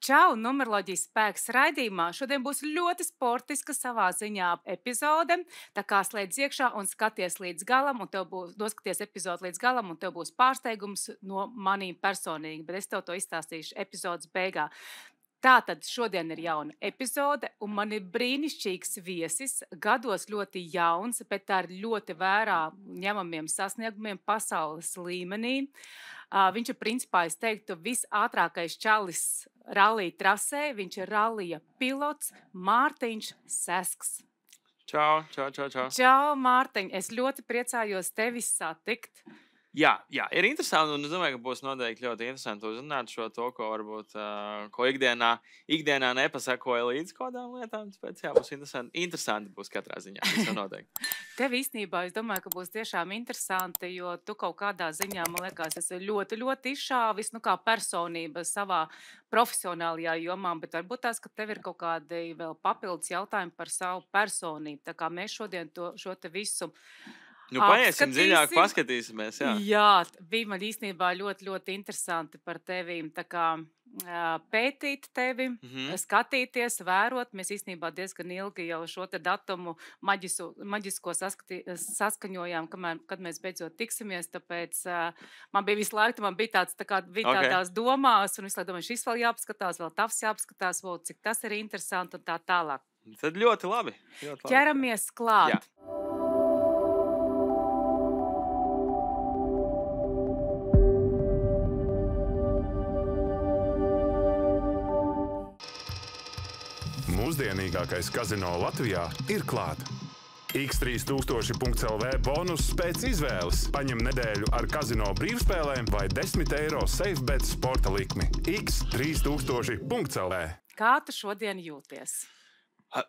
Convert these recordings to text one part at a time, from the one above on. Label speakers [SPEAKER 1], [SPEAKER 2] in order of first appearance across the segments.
[SPEAKER 1] Čau, numeroloģijas spēks raidījumā. Šodien būs ļoti sportiska savā ziņā epizode. Tā kā slēdz iekšā un skaties līdz galam, un tev būs noskaties epizodi līdz galam, un tev būs pārsteigums no manīm personīgi, bet es tev to izstāstīšu epizodes beigā. Tātad šodien ir jauna epizode, un man ir brīnišķīgs viesis, gados ļoti jauns, bet ar ļoti vērā ņemamiem sasniegumiem pasaules līmenī. Viņš ir principā, es teiktu, visātrākais čalis rallija trasē. Viņš ir rallija pilots Mārtiņš Sesks.
[SPEAKER 2] Čau.
[SPEAKER 1] Čau, Mārtiņ, es ļoti priecājos tevi satikt.
[SPEAKER 2] Jā, ir interesanti, un es domāju, ka būs noteikti ļoti interesanti uzzināt to, ko varbūt ko ikdienā nepasakoja līdz kādām lietām. Tāpēc jā, būs interesanti būs katrā ziņā. Noteikti.
[SPEAKER 1] Tev īstenībā, es domāju, ka būs tiešām interesanti, jo tu kaut kādā ziņā, man liekas, esi ļoti, ļoti izšāvis, kā personība savā profesionālajā jomā, bet varbūt tās, ka tev ir kaut kādi vēl papildus jautājumi par savu personību. Tā kā mēs šodien šo te visu
[SPEAKER 2] paiesim dziļāk, paskatīsimies.
[SPEAKER 1] Jā, bija man īstenībā ļoti, ļoti interesanti par tevi pētīt tevi, skatīties, vērot. Mēs īstenībā diezgan ilgi jau šo te datumu maģisko saskaņojām, kad mēs beidzot tiksimies, tāpēc man bija visu laiku, tādās domās, un visu laiku domāju, šis vēl jāapskatās, vēl tavs jāapskatās, vēl cik tas ir interesanti un tā tālāk.
[SPEAKER 2] Tad ļoti labi.
[SPEAKER 1] Ķeramies klāt. Jā.
[SPEAKER 3] Mūsdienīgākais kazino Latvijā ir klāt. X3000.lv bonus pēc izvēles. Paņem nedēļu ar kazino brīvspēlēm vai 10 eiro SafeBet sporta likmi. X3000.lv.
[SPEAKER 1] Kā tu šodien jūties?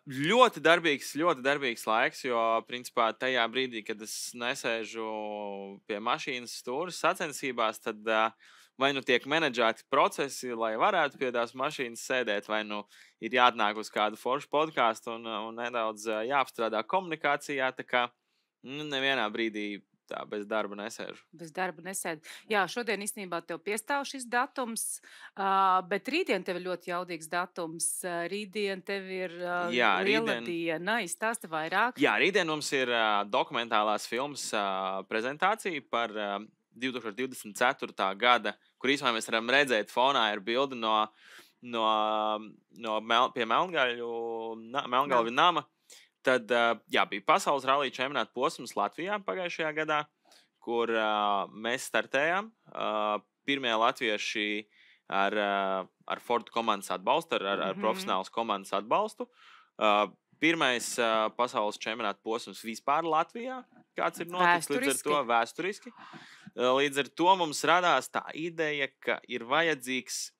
[SPEAKER 2] Ļoti darbīgs laiks, jo principā tajā brīdī, kad es nesēžu pie mašīnas stūra sacensībās, tad vai nu tiek menedžēti procesi, lai varētu pie tās mašīnas sēdēt, vai nu ir jāatnāk uz kādu foršu podcastu un nedaudz jāapstrādā komunikācijā, tā kā nevienā brīdī tā bez darba nesēžu.
[SPEAKER 1] Bez darba nesēdu. Jā, šodien īstenībā tev piestāv šis datums, bet rītdien tev ir ļoti jaudīgs datums. Rītdien tev ir liela diena. Izstāsti vairāk.
[SPEAKER 2] Jā, rītdien mums ir dokumentālās filmas prezentācija par 2024. gada, kur īstenībā mēs varam redzēt fonā ir bildi pie Melngalvi nama. Tad bija pasaules rallija čempionāta posms Latvijā pagājušajā gadā, kur mēs startējām. Pirmie latvieši ar Ford komandas atbalstu, ar profesionālas komandas atbalstu. Pirmais pasaules čempionāta posms vispār Latvijā, kāds ir noticis līdz ar to vēsturiski. Līdz ar to mums radās tā ideja, ka ir vajadzīgs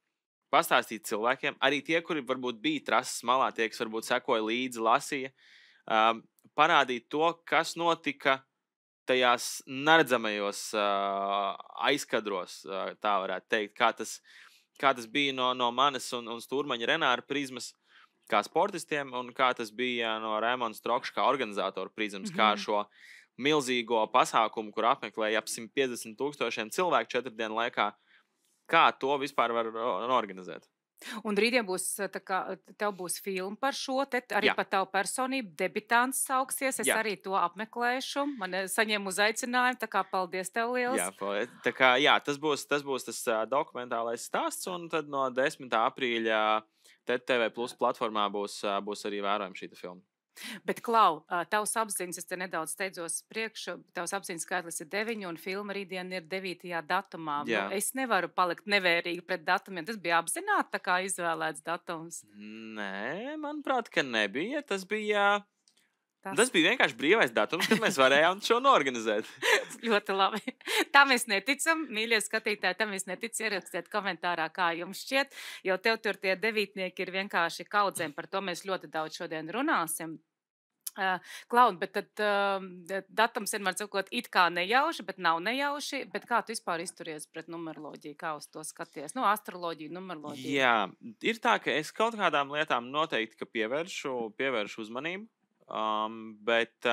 [SPEAKER 2] pastāstīt cilvēkiem, arī tie, kuri varbūt bija trases malā, tie, kas varbūt sekoja līdzi, lasīja, parādīt to, kas notika tajās neredzamajos aizkadros, tā varētu teikt, kā tas bija no manas un stūrmaņa Renāra prizmas, kā sportistiem, un kā tas bija no Raimonda Strokša kā organizatoru prizmas, kā šo milzīgo pasākumu, kur apmeklēja ap 150,000 cilvēku 4 dienu laikā, kā to vispār var organizēt.
[SPEAKER 1] Un rītdien tev būs filma par šo, arī par tavu personību, debitants sauksies, es arī to apmeklēšu, man saņēmu uzaicinājumu, tā kā paldies tev liels.
[SPEAKER 2] Tā kā, tas būs tas dokumentālais stāsts, un tad no 10. aprīļa TV Plus platformā būs arī vērojama šī filma.
[SPEAKER 1] Bet, Klau, tavs apziņas, es te nedaudz steidzos priekšu, tavs apziņas skaitlis ir 9 un filma rītdien ir 9. datumā. Es nevaru palikt nevērīgi pret datumiem. Tas bija apzināti tā kā izvēlēts datums?
[SPEAKER 2] Nē, manuprāt, ka nebija. Tas bija vienkārši brīvais datums, kad mēs varējām šo norganizēt.
[SPEAKER 1] Ļoti labi. Tā mēs neticam, mīļie skatītāji, tam mēs neticam. Ierakstiet komentārā, kā jums šķiet, jo tev tur tie devītnieki ir vienkārši kaudzēm. Par to mēs ļoti daudz šodien runāsim. Klaun, bet tad datums vienmēr sakot it kā nejauši, bet nav nejauši. Bet kā tu vispār izturies pret numeroloģiju? Kā uz to skaties? Astroloģiju, numeroloģiju.
[SPEAKER 2] Jā, ir tā, ka es kaut kādām lietām noteikti pievēršu uzmanību. Bet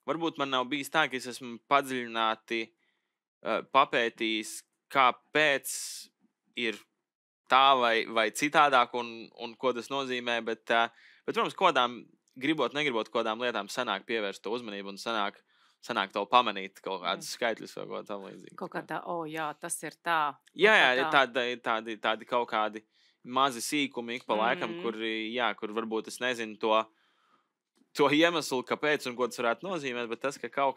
[SPEAKER 2] varbūt man nav bijis tā, ka es esmu padziļināti papētījis, kāpēc ir tā vai citādāk un ko tas nozīmē, bet protams, negribot kodām lietām sanāk pievērst to uzmanību un sanāk to pamanīt kaut kādus skaitļus vai ko tam līdzīgi.
[SPEAKER 1] Kaut kā tā, jā, tas ir tā.
[SPEAKER 2] Jā, ir tādi kaut kādi mazi sīkumi ik pa laikam, kur varbūt es nezinu to iemeslu, kāpēc un ko tas varētu nozīmēt, bet tas, ka kaut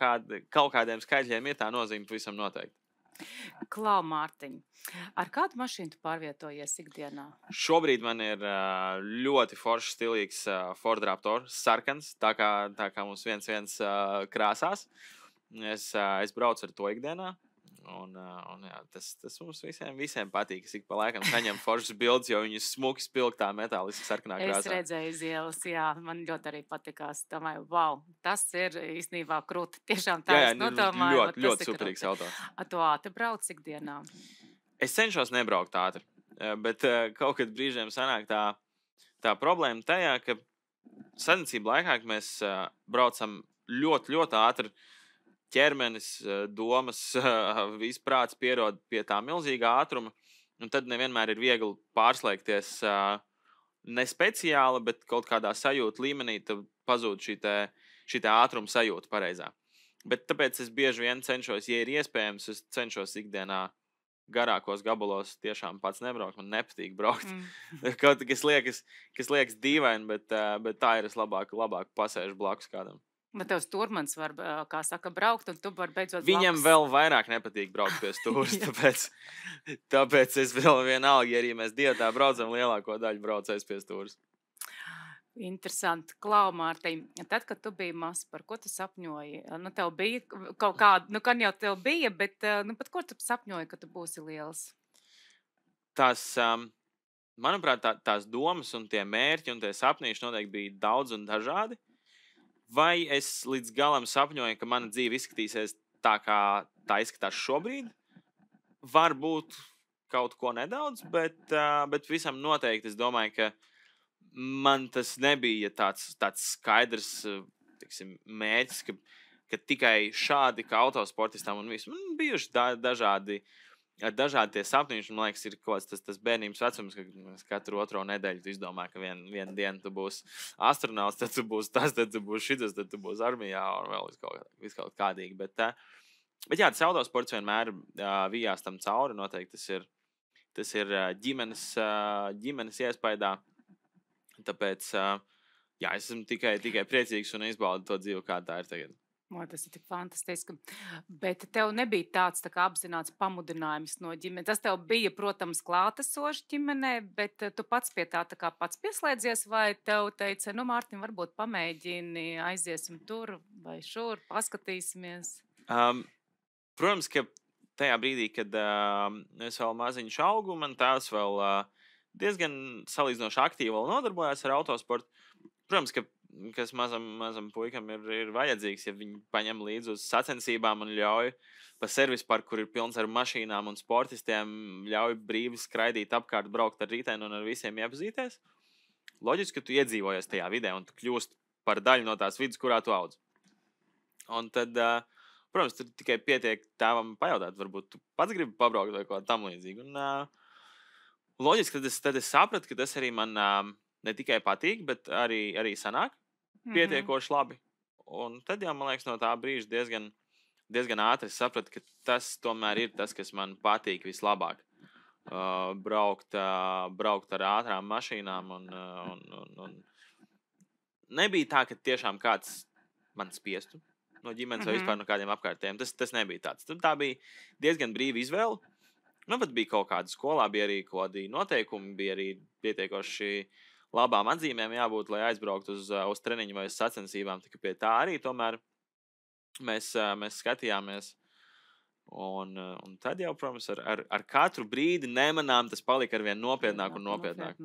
[SPEAKER 2] kādiem skaitļiem ir tā nozīme pavisam noteikti.
[SPEAKER 1] Klau, Mārtiņ, ar kādu mašīnu tu pārvietojies ikdienā?
[SPEAKER 2] Šobrīd man ir ļoti foršs, stilīgs Ford Raptor, sarkans, tā kā mums viens krāsās. Es braucu ar to ikdienā. Un jā, tas mums visiem patīk. Es ik pa laikam saņemu foršas bildes, jo viņas smuki spilgtā metāliski sarkanā krāsā.
[SPEAKER 1] Es redzēju iz ielas, jā, man ļoti arī patikās. Domāju, wow, tas ir īstenībā krūti. Tiešām tā es nodomāju.
[SPEAKER 2] Ļoti superīgs auto.
[SPEAKER 1] Tu ātri brauc ikdienā?
[SPEAKER 2] Es cenšos nebraukt ātri, bet kaut kad brīžiem sanāk tā problēma tajā, ka sacensību laikā, kad mēs braucam ļoti, ļoti ātri, ķermenis, domas, viss prāts pierod pie tā milzīgā ātruma, un tad nevienmēr ir viegli pārslēgties ne speciāli, bet kaut kādā sajūta līmenī pazūd šī ātruma sajūta pareizā. Bet tāpēc es bieži vien cenšos, ja ir iespējams, es cenšos ikdienā garākos gabalos tiešām pats nebraukt, man nepatīk braukt. Kaut kas liekas dīvaini, bet tā ir es labāk pasēžu blakus kādam.
[SPEAKER 1] Bet tevs turmans var, kā saka, braukt, un tu var beidzot blakus.
[SPEAKER 2] Viņam vēl vairāk nepatīk braukt pie stūras, tāpēc es vēl vienalga, ja arī mēs dietā braucam, lielāko daļu braucais pie stūras.
[SPEAKER 1] Interesanti. Klau, Mārtiņ, tad, kad tu biji mazs, par ko tu sapņoji? Tev bija kaut kāda, kan jau tev bija, bet pat ko tu sapņoji, ka tu būsi liels?
[SPEAKER 2] Manuprāt, tās domas un tie mērķi un tie sapnīši noteikti bija daudz un dažādi. Vai es līdz galam sapņoju, ka mana dzīve izskatīsies tā, kā tā izskatās šobrīd? Varbūt kaut ko nedaudz, bet visam noteikti es domāju, ka man tas nebija tāds skaidrs mērķis, ka tikai šādi kā autosportistam un visu. Man bijuši dažādi tie sapniņi, man liekas, ir kaut kāds tas bērnības vecums, ka katru otro nedēļu tu izdomā, ka vienu dienu tu būsi astronauts, tad tu būsi tas, tad tu būsi šitas, tad tu būsi armijā un vēl viskaut kādīgi. Bet jā, tas autosports vienmēr vijās tam cauri, noteikti tas ir ģimenes iespaidā. Tāpēc, jā, es esmu tikai priecīgs un izbaudu to dzīvi, kā tā ir tagad.
[SPEAKER 1] Tas ir tik fantastiski. Bet tev nebija tāds tā kā apzināts pamudinājums no ģimenes. Tas tev bija, protams, klātesoši ģimenē, bet tu pats pie tā kā pats pieslēdzies, vai tev teica, Mārtiņ, varbūt pamēģini, aiziesim tur vai šur, paskatīsimies?
[SPEAKER 2] Protams, ka tajā brīdī, kad es vēl maziņš augu, man tās vēl diezgan salīdzinoši aktīvi vēl nodarbojās ar autosportu. Protams, kas mazam puikam ir vajadzīgs, ja viņi paņem līdzi uz sacensībām un ļauj pa servisu parku, kur ir pilns ar mašīnām un sportistiem, ļauj brīvi skraidīt apkārt, braukt ar rītēnu un ar visiem iepazīties. Loģiski, ka tu iedzīvojies tajā vidē un tu kļūst par daļu no tās vidas, kurā tu audz. Un tad, protams, tur tikai pietiek tēvam pajautāt, varbūt tu pats gribi pabraukt vai ko tam līdzīgi. Un loģiski, tad es sapratu, ka tas arī man ne tikai patīk, bet arī sanāk pietiekoši labi. Un tad jau, man liekas, no tā brīža diezgan ātri sapratu, ka tas tomēr ir tas, kas man patīk vislabāk. Braukt ar ātrām mašīnām un nebija tā, ka tiešām kāds man spiestu no ģimenes vai vispār no kādiem apkārtējiem. Tas nebija tāds. Tā bija diezgan brīva izvēle. Man pat bija kaut kāda skolā, bija arī kaut kādi noteikumi, bija arī pietiekoši labām atzīmēm jābūt, lai aizbrauktu uz treniņu vai uz sacensībām. Tā pie tā arī tomēr mēs skatījāmies. Un tad jau, protams, ar katru brīdi nemanām tas palika arvien nopietnāk un nopietnāk.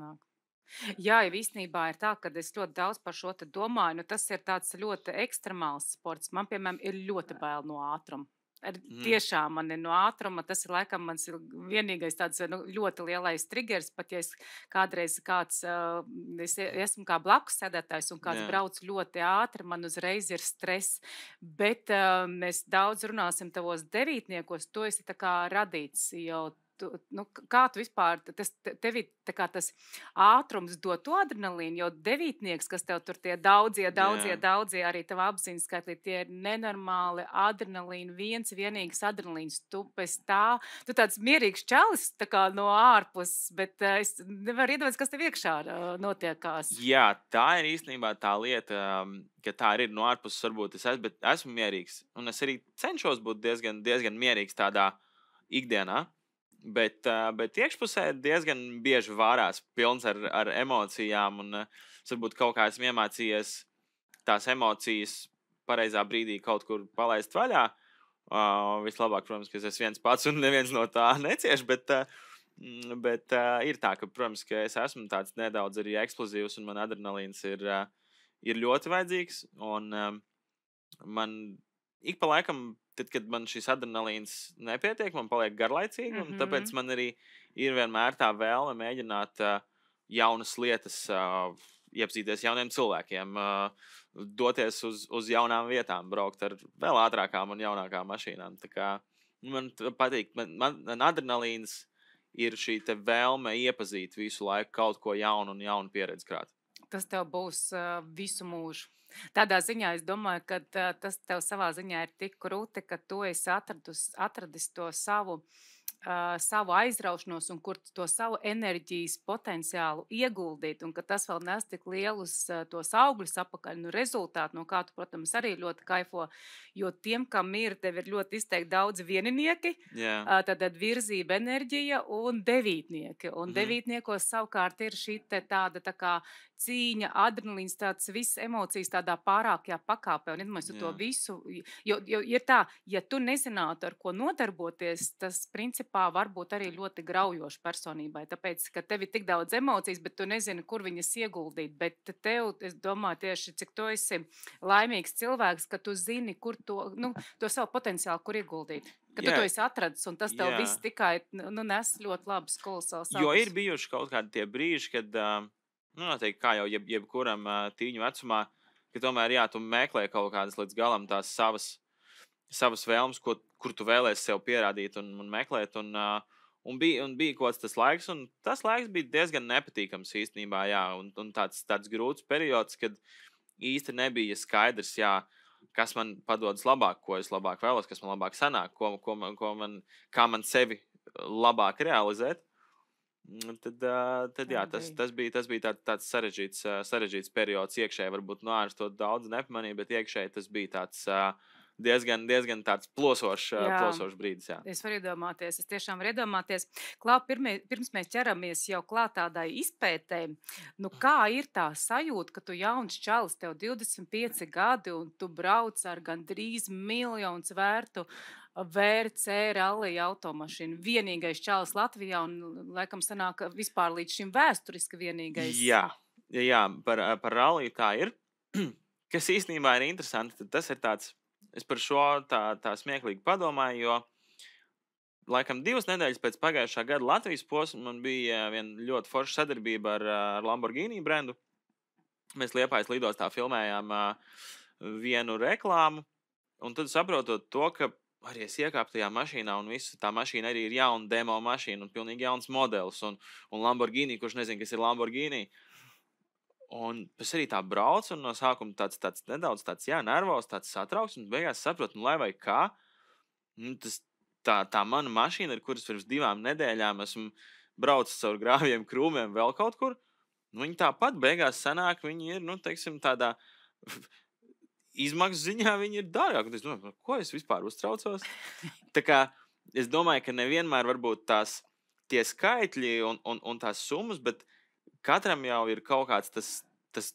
[SPEAKER 1] Jā, jau īstenībā ir tā, ka es ļoti daudz par šo te domāju. Tas ir tāds ļoti ekstremāls sports. Man, piemēram, ir ļoti bail no ātruma. Tiešām man ir no ātruma, tas ir laikam mans vienīgais tāds ļoti lielais triggers, pat ja es kādreiz es esmu kā blakus sēdētājs un kāds brauc ļoti ātri, man uzreiz ir stress, bet mēs daudz runāsim tavos devītniekos, tu esi tā kā radīts jau kā tu vispār, tevi tā kā tas ātrums dod to adrenalīnu, jo devītnieks, kas tev tur tie daudzie, arī tava apziņas skaitlī, tie ir nenormāli adrenalīni, vienīgs adrenalīns. Tu tāds mierīgs čalis tā kā no ārpus, bet es nevaru iedomāties, kas tev iekšā notiekās.
[SPEAKER 2] Jā, tā ir īstenībā tā lieta, ka tā ir no ārpuses varbūt bet esmu mierīgs. Un es arī cenšos būt diezgan mierīgs tādā ikdienā. Bet iekšpusē diezgan bieži vārās pilns ar emocijām. Un varbūt kaut kā esmu iemācījies tās emocijas pareizā brīdī kaut kur palaist vaļā. Vislabāk, protams, ka es esmu viens pats un neviens no tā necieš. Bet ir tā, ka, protams, ka es esmu tāds nedaudz arī eksplozīvs un man adrenalīns ir ļoti vajadzīgs. Un man ik pa laikam, tad, kad man šis adrenalīns nepietiek, man paliek garlaicīgi. Un tāpēc man arī ir vienmēr tā vēlme mēģināt jaunas lietas, iepazīties jauniem cilvēkiem, doties uz jaunām vietām, braukt ar vēl ātrākām un jaunākām mašīnām. Tā kā man patīk, man adrenalīns ir šī te vēlme iepazīt visu laiku kaut ko jaunu un jaunu pieredzi krāt.
[SPEAKER 1] Tas tev būs visu mūžu. Tādā ziņā es domāju, ka tas tev savā ziņā ir tik krūti, ka tu esi atradis to savu aizraušanos un kur to savu enerģijas potenciālu ieguldīt, un ka tas vēl nes tik lielus tos augļus apakaļ, rezultātu, no kā tu, protams, arī ļoti kaifo, jo tiem, kam tev ir ļoti izteikti daudz vieninieki, tad virzība, enerģija un devītnieki, un devītniekos savukārt ir šī tāda tā kā cīņa, adrenalīns, tāds viss emocijas tādā pārākajā pakāpē, un iedomājies to visu, jo ir tā, ja tu nezinātu, ar ko nodarboties, tas principā var būt arī ļoti graujoši personībai, tāpēc, ka tev ir tik daudz emocijas, bet tu nezini, kur viņas ieguldīt, bet tev, es domāju tieši, cik tu esi laimīgs cilvēks, ka tu zini, kur to savu potenciālu, kur ieguldīt. Ka tu to esi atradis, un tas tev viss tikai nes ļoti labs kolosāls.
[SPEAKER 2] Jo ir bijuši kaut kādi tie brīži, kad noteikti, kā jau jebkuram tīņu vecumā, ka tomēr, tu meklē kaut kādas līdz galam tās savas vēlmes, kur tu vēlēsi sev pierādīt un meklēt. Un bija kaut tas laiks, un tas laiks bija diezgan nepatīkams īstenībā, un tāds grūts periods, kad īsti nebija skaidrs, kas man padodas labāk, ko es labāk vēlos, kas man labāk sanāk, kā man sevi labāk realizēt. Tad tas bija tāds sarežģīts periods iekšēji, varbūt no ārsta to daudz nepamanīja, bet iekšēji tas bija tāds diezgan tāds plosošs brīdis. Jā.
[SPEAKER 1] Es varu iedomāties, es tiešām varu iedomāties. Klau, pirms mēs ķeramies jau klāt tādai izpētē, kā ir tā sajūta, ka tu jauns čalis, tev 25 gadi un tu brauc ar gandrīz miljonus vērtu VRC rallija automašīnu. Vienīgais čalis Latvijā un, laikam, sanāk vispār līdz šim vēsturiski vienīgais.
[SPEAKER 2] Jā, par ralliju tā ir. Kas īstenībā ir interesanti, tad tas ir tāds, es par šo tā smieklīgi padomāju, jo, laikam, 2 nedēļas pēc pagājušā gada Latvijas posma man bija viena ļoti forša sadarbība ar Lamborghini brendu. Mēs Liepājas lidostā filmējām vienu reklāmu, un tad saprotot to, ka arī es iekāpu tajā mašīnā, un visu tā mašīna arī ir jauna demo mašīna, un pilnīgi jauns modelis, un Lamborghini, kurš nezina, kas ir Lamborghini. Un es arī tā braucu, un no sākuma tāds nedaudz nervos, tāds satrauks, un beigās saprotu, lai vai kā, tā mana mašīna, ar kuras pirms 2 nedēļām esmu braucis caur grāviem krūmiem vēl kaut kur, viņi tāpat beigās sanāk, viņi ir, teiksim, tādā izmaksu ziņā viņi ir dārgāk. Es domāju, ko es vispār uztraucos? Tā kā es domāju, ka nevienmēr varbūt tie skaitļi un tās summas, bet katram jau ir kaut kāds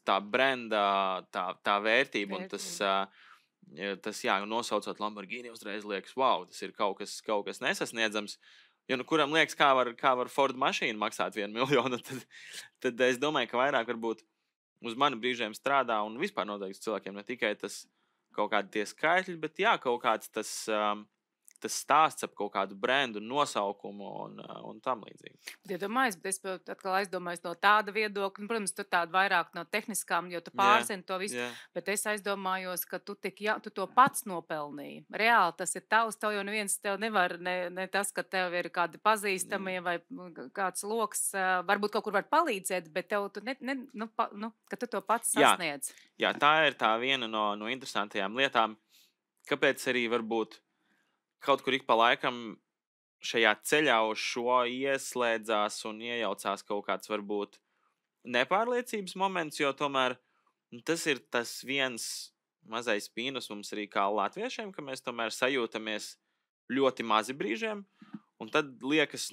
[SPEAKER 2] tā brenda, tā vērtība. Un tas nosaucot Lamborghini uzreiz liekas, wow, tas ir kaut kas nesasniedzams. Ja kuram liekas, kā var Ford mašīna maksāt 1 miljonu, tad es domāju, ka vairāk varbūt uz mani brīžiem strādā, un vispār noteikti cilvēkiem ne tikai tas kaut kādi tie skaitļi, bet kaut kāds tas tas stāsts ap kaut kādu brendu nosaukumu un tam līdzīgi.
[SPEAKER 1] Iedomājies, bet es atkal aizdomājos no tāda viedokļa. Protams, tu tādu vairāk no tehniskām, jo tu pārzini to visu. Bet es aizdomājos, ka tu to pats nopelnīji. Reāli tas ir tavs, tev jau neviens tev nevar, ne tas, ka tev ir kādi pazīstamie vai kāds loks, varbūt kaut kur var palīdzēt, bet tev tu ka tu to pats sasniedz.
[SPEAKER 2] Jā, tā ir tā viena no interesantajām lietām. Kāpēc arī varbūt kaut kur ik pa laikam šajā ceļā uz šo ieslēdzās un iejaucās kaut kāds varbūt nepārliecības moments, jo tomēr tas ir tas viens mazais mīnus mums arī kā latviešiem, ka mēs tomēr sajūtamies ļoti mazi brīžiem, un tad liekas,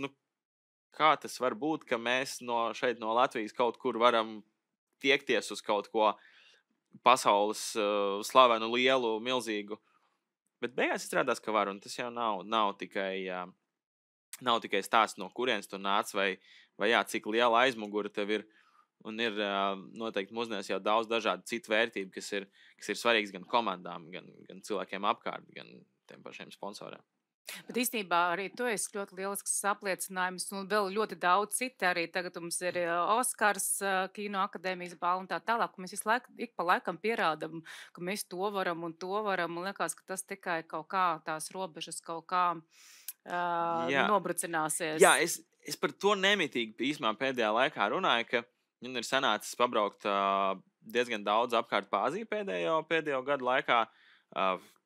[SPEAKER 2] kā tas var būt, ka mēs šeit no Latvijas kaut kur varam tiekties uz kaut ko pasaules slavenu, lielu, milzīgu. Bet beigās izrādās, ka var, un tas jau nav tikai stāsts, no kurienes tu nāc, vai cik liela aizmugure tev ir. Un ir noteikti mūsdienās jau daudz dažādu citu vērtību, kas ir svarīgas gan komandām, gan cilvēkiem apkārt, gan tiem pašiem sponsoriem.
[SPEAKER 1] Bet īstenībā arī tu esi ļoti lielisks apliecinājums, un vēl ļoti daudz citi arī. Tagad mums ir Oskars, Kino akadēmijas balva un tā tālāk. Mēs visu laiku, ik pa laikam pierādam, ka mēs to varam un to varam. Un liekas, ka tas tikai kaut kā tās robežas kaut kā nobrucināsies.
[SPEAKER 2] Jā, es par to nemitīgi īsumā pēdējā laikā runāju, ka man ir sanācis pabraukt diezgan daudz apkārt pa Āziju pēdējo gadu laikā.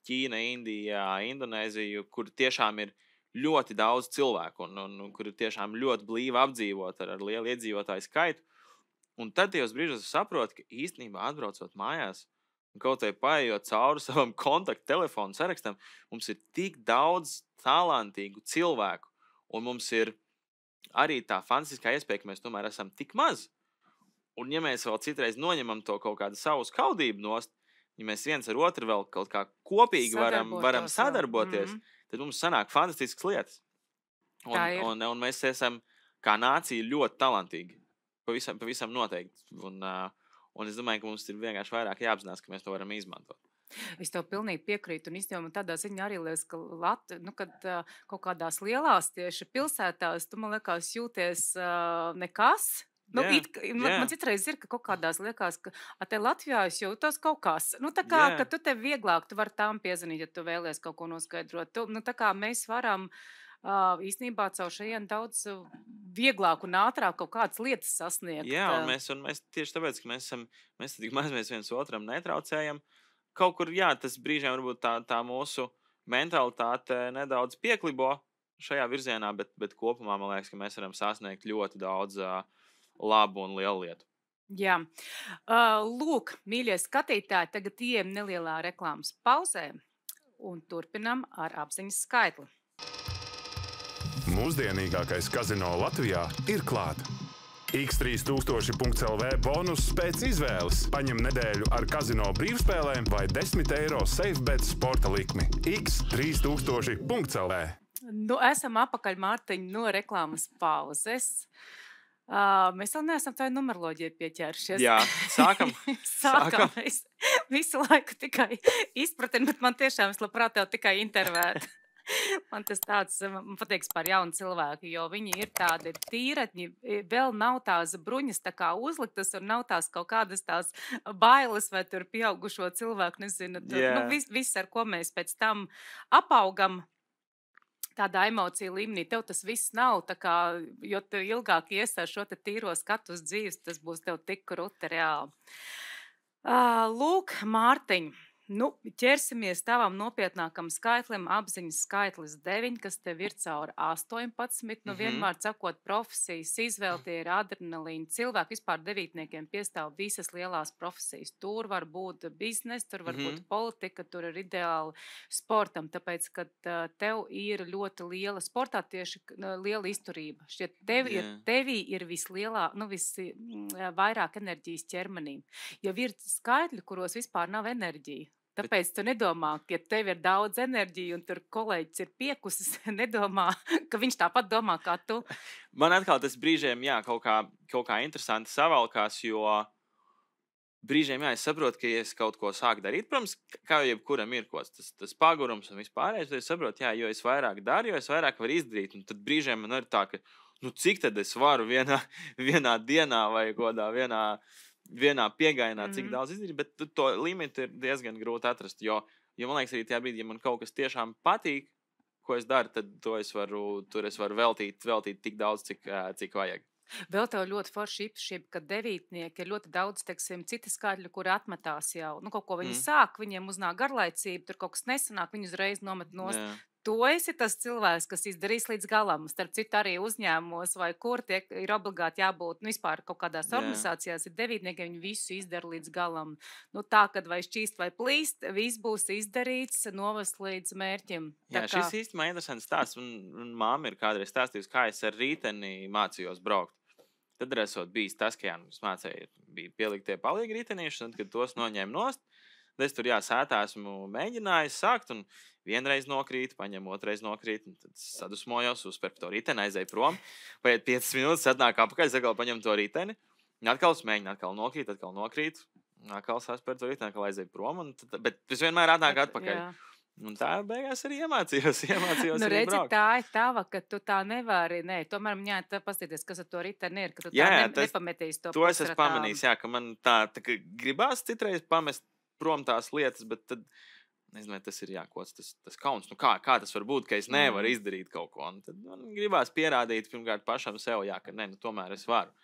[SPEAKER 2] Ķīna, Indija, Indonēziju, kur tiešām ir ļoti daudz cilvēku un kur ir tiešām ļoti blīvi apdzīvot ar lielu iedzīvotāju skaitu. Un tad tajos brīžos es saprotu, ka īstenībā atbraucot mājās un kaut vai paejot cauri savam kontaktu telefonu sarakstam, mums ir tik daudz talantīgu cilvēku un mums ir arī tā fantastiskā iespēja, ka mēs tomēr esam tik maz. Un ja mēs vēl citreiz noņemam to kaut kādu savu skaudību nost, ja mēs viens ar otru vēl kaut kā kopīgi varam sadarboties, tad mums sanāk fantastiskas lietas. Un mēs esam kā nācija ļoti talantīgi. Pavisam noteikti. Un es domāju, ka mums ir vienkārši vairāk jāapzinās, ka mēs to varam izmantot.
[SPEAKER 1] Es tev pilnīgi piekrītu, un īstenībā tādā ziņā arī liekas, ka kad kaut kādās lielās tieši pilsētās, tu man liekas jūties nekas. Man citreiz ir, ka kaut kādās liekas, ka te Latvijā es jūtos kaut kas. Tā kā, ka tu te vieglāk, tu vari tām piezvanīt, ja tu vēlies kaut ko noskaidrot. Tā kā mēs varam īstenībā caur šajien daudz vieglāk un ātrāk kaut kādas lietas sasniegt.
[SPEAKER 2] Jā, un mēs tieši tāpēc, ka mēs tik maz mēs viens otram netraucējam. Kaut kur, tas brīžiem varbūt tā mūsu mentalitāte nedaudz pieklibo šajā virzienā, bet kopumā man liekas, ka mēs varam sasniegt ļoti daudz labu un lielu lietu.
[SPEAKER 1] Jā. Lūk, mīļie skatītāji, tagad ejam nelielā reklāmas pauzē un turpinam ar apziņas skaitli.
[SPEAKER 3] Mūsdienīgākais kazino Latvijā ir klāt. X3000.lv bonus pēc izvēles. Paņem nedēļu ar kazino brīvspēlēm vai 10 eiro SafeBet sporta likmi. X3000.lv.
[SPEAKER 1] Esam apakaļ, Mārtiņ, no reklāmas pauzes. Mēs vēl neesam tā numeroloģija pieķēršies.
[SPEAKER 2] Jā, sākam.
[SPEAKER 1] Mēs visu laiku tikai izpratim, bet man tiešām es labprāt tev tikai intervētu. Man tas tāds, man pateiks par jaunu cilvēku, jo viņi ir tādi tīretņi, vēl nav tās bruņas tā kā uzliktas un nav tās kaut kādas tās bailes vai tur pieaugušo cilvēku, nezinu, viss, ar ko mēs pēc tam apaugam. Tādā emocija līmenī, tev tas viss nav, tā kā, jo tu ilgāk ies ar šo te tīro skatu uz dzīves, tas būs tev tik krūti reāli. Lūk, Mārtiņ, ķersimies tavam nopietnākam skaitlim, apziņas skaitlis 9, kas tev ir caur 18. Vienmēr sakot, profesijas izvēle, tie ir adrenalīni. Cilvēki vispār devītniekiem piestāv visas lielās profesijas. Tur var būt biznes, tur var būt politika, tur ir ideāli sportam, tāpēc, ka tev ir ļoti liela sportā tieši liela izturība. Šķiet, tevī ir vairāk enerģijas ķermenī. Jo ir skaitļi, kuros vispār nav enerģija. Tāpēc tu nedomā, ka ja tev ir daudz enerģija un tur kolēģis ir piekusis, nedomā, ka viņš tāpat domā kā tu.
[SPEAKER 2] Man atkal tas brīžiem, kaut kā interesanti savalkās, jo brīžiem, jā, es saprotu, ka ja es kaut ko sāku darīt, protams, kā jau jebkuram ir tas pagurums un vispārējais, tad es saprotu, jā, jo es vairāk daru, jo es vairāk varu izdarīt. Un tad brīžiem man ir tā, ka, cik tad es varu vienā dienā vai kādā vienā piegainā, cik daudz izdarīt, bet to limitu ir diezgan grūti atrast, jo man liekas arī tajā brīdī, ja man kaut kas tiešām patīk, ko es daru, tad tur es varu veltīt tik daudz, cik vajag.
[SPEAKER 1] Vēl tev ļoti forša īpašība, ka devītnieki ir ļoti daudz, teiksim, citi skaitļi, kuri atmetās jau. Kaut ko viņi sāk, viņiem uznāk garlaicība, tur kaut kas nesanāk, viņi uzreiz nomet nost. Tu esi tas cilvēks, kas izdarīs līdz galam. Starp citu, arī uzņēmumos vai kur tiek ir obligāti jābūt, vispār kaut kādās organizācijās ir devītnieki, viņi visu izdara līdz galam. Tā, kad vai šķīst vai plīst, viss būs izdarīts, novest līdz mērķim.
[SPEAKER 2] Šis īstenībā interesants stāsts, un māma ir kādreiz stāstījusi, kā es ar rīteni mācījos braukt. Tad esot bijis tas, ka es mācēju, bija pielikt tie palīgi ritenieši, un kad tos noņēmu nost, tad es tur sētā esmu mēģinājis sākt, un vienreiz nokrīt, paņem otrais nokrīt, un tad sadusmojos, uzpērku to riteni, aizēju prom, paiet 5 minūtes, atnāk apakaļ, atkal paņem to riteni, un atkal smēģinu, atkal nokrīt, atkal saspēr to riteni, atkal aizēju prom, bet es vienmēr atnāk atpakaļ. Jā. Un tā beigās arī iemācījos
[SPEAKER 1] redzi,
[SPEAKER 2] braukt.
[SPEAKER 1] Tā ir tava, ka tu tā nevari, tomēr man jāiet pastīties, kas ar to riteni ir, ka tu nepametīs to.
[SPEAKER 2] To es esmu pamanījis, ka man tā ka gribās citreiz pamest prom tās lietas, bet tad, nezinu, tas ir tas kauns. Kā tas var būt, ka es nevaru izdarīt kaut ko? Un tad man gribās pierādīt pirmkārt pašam sev, ka tomēr es varu.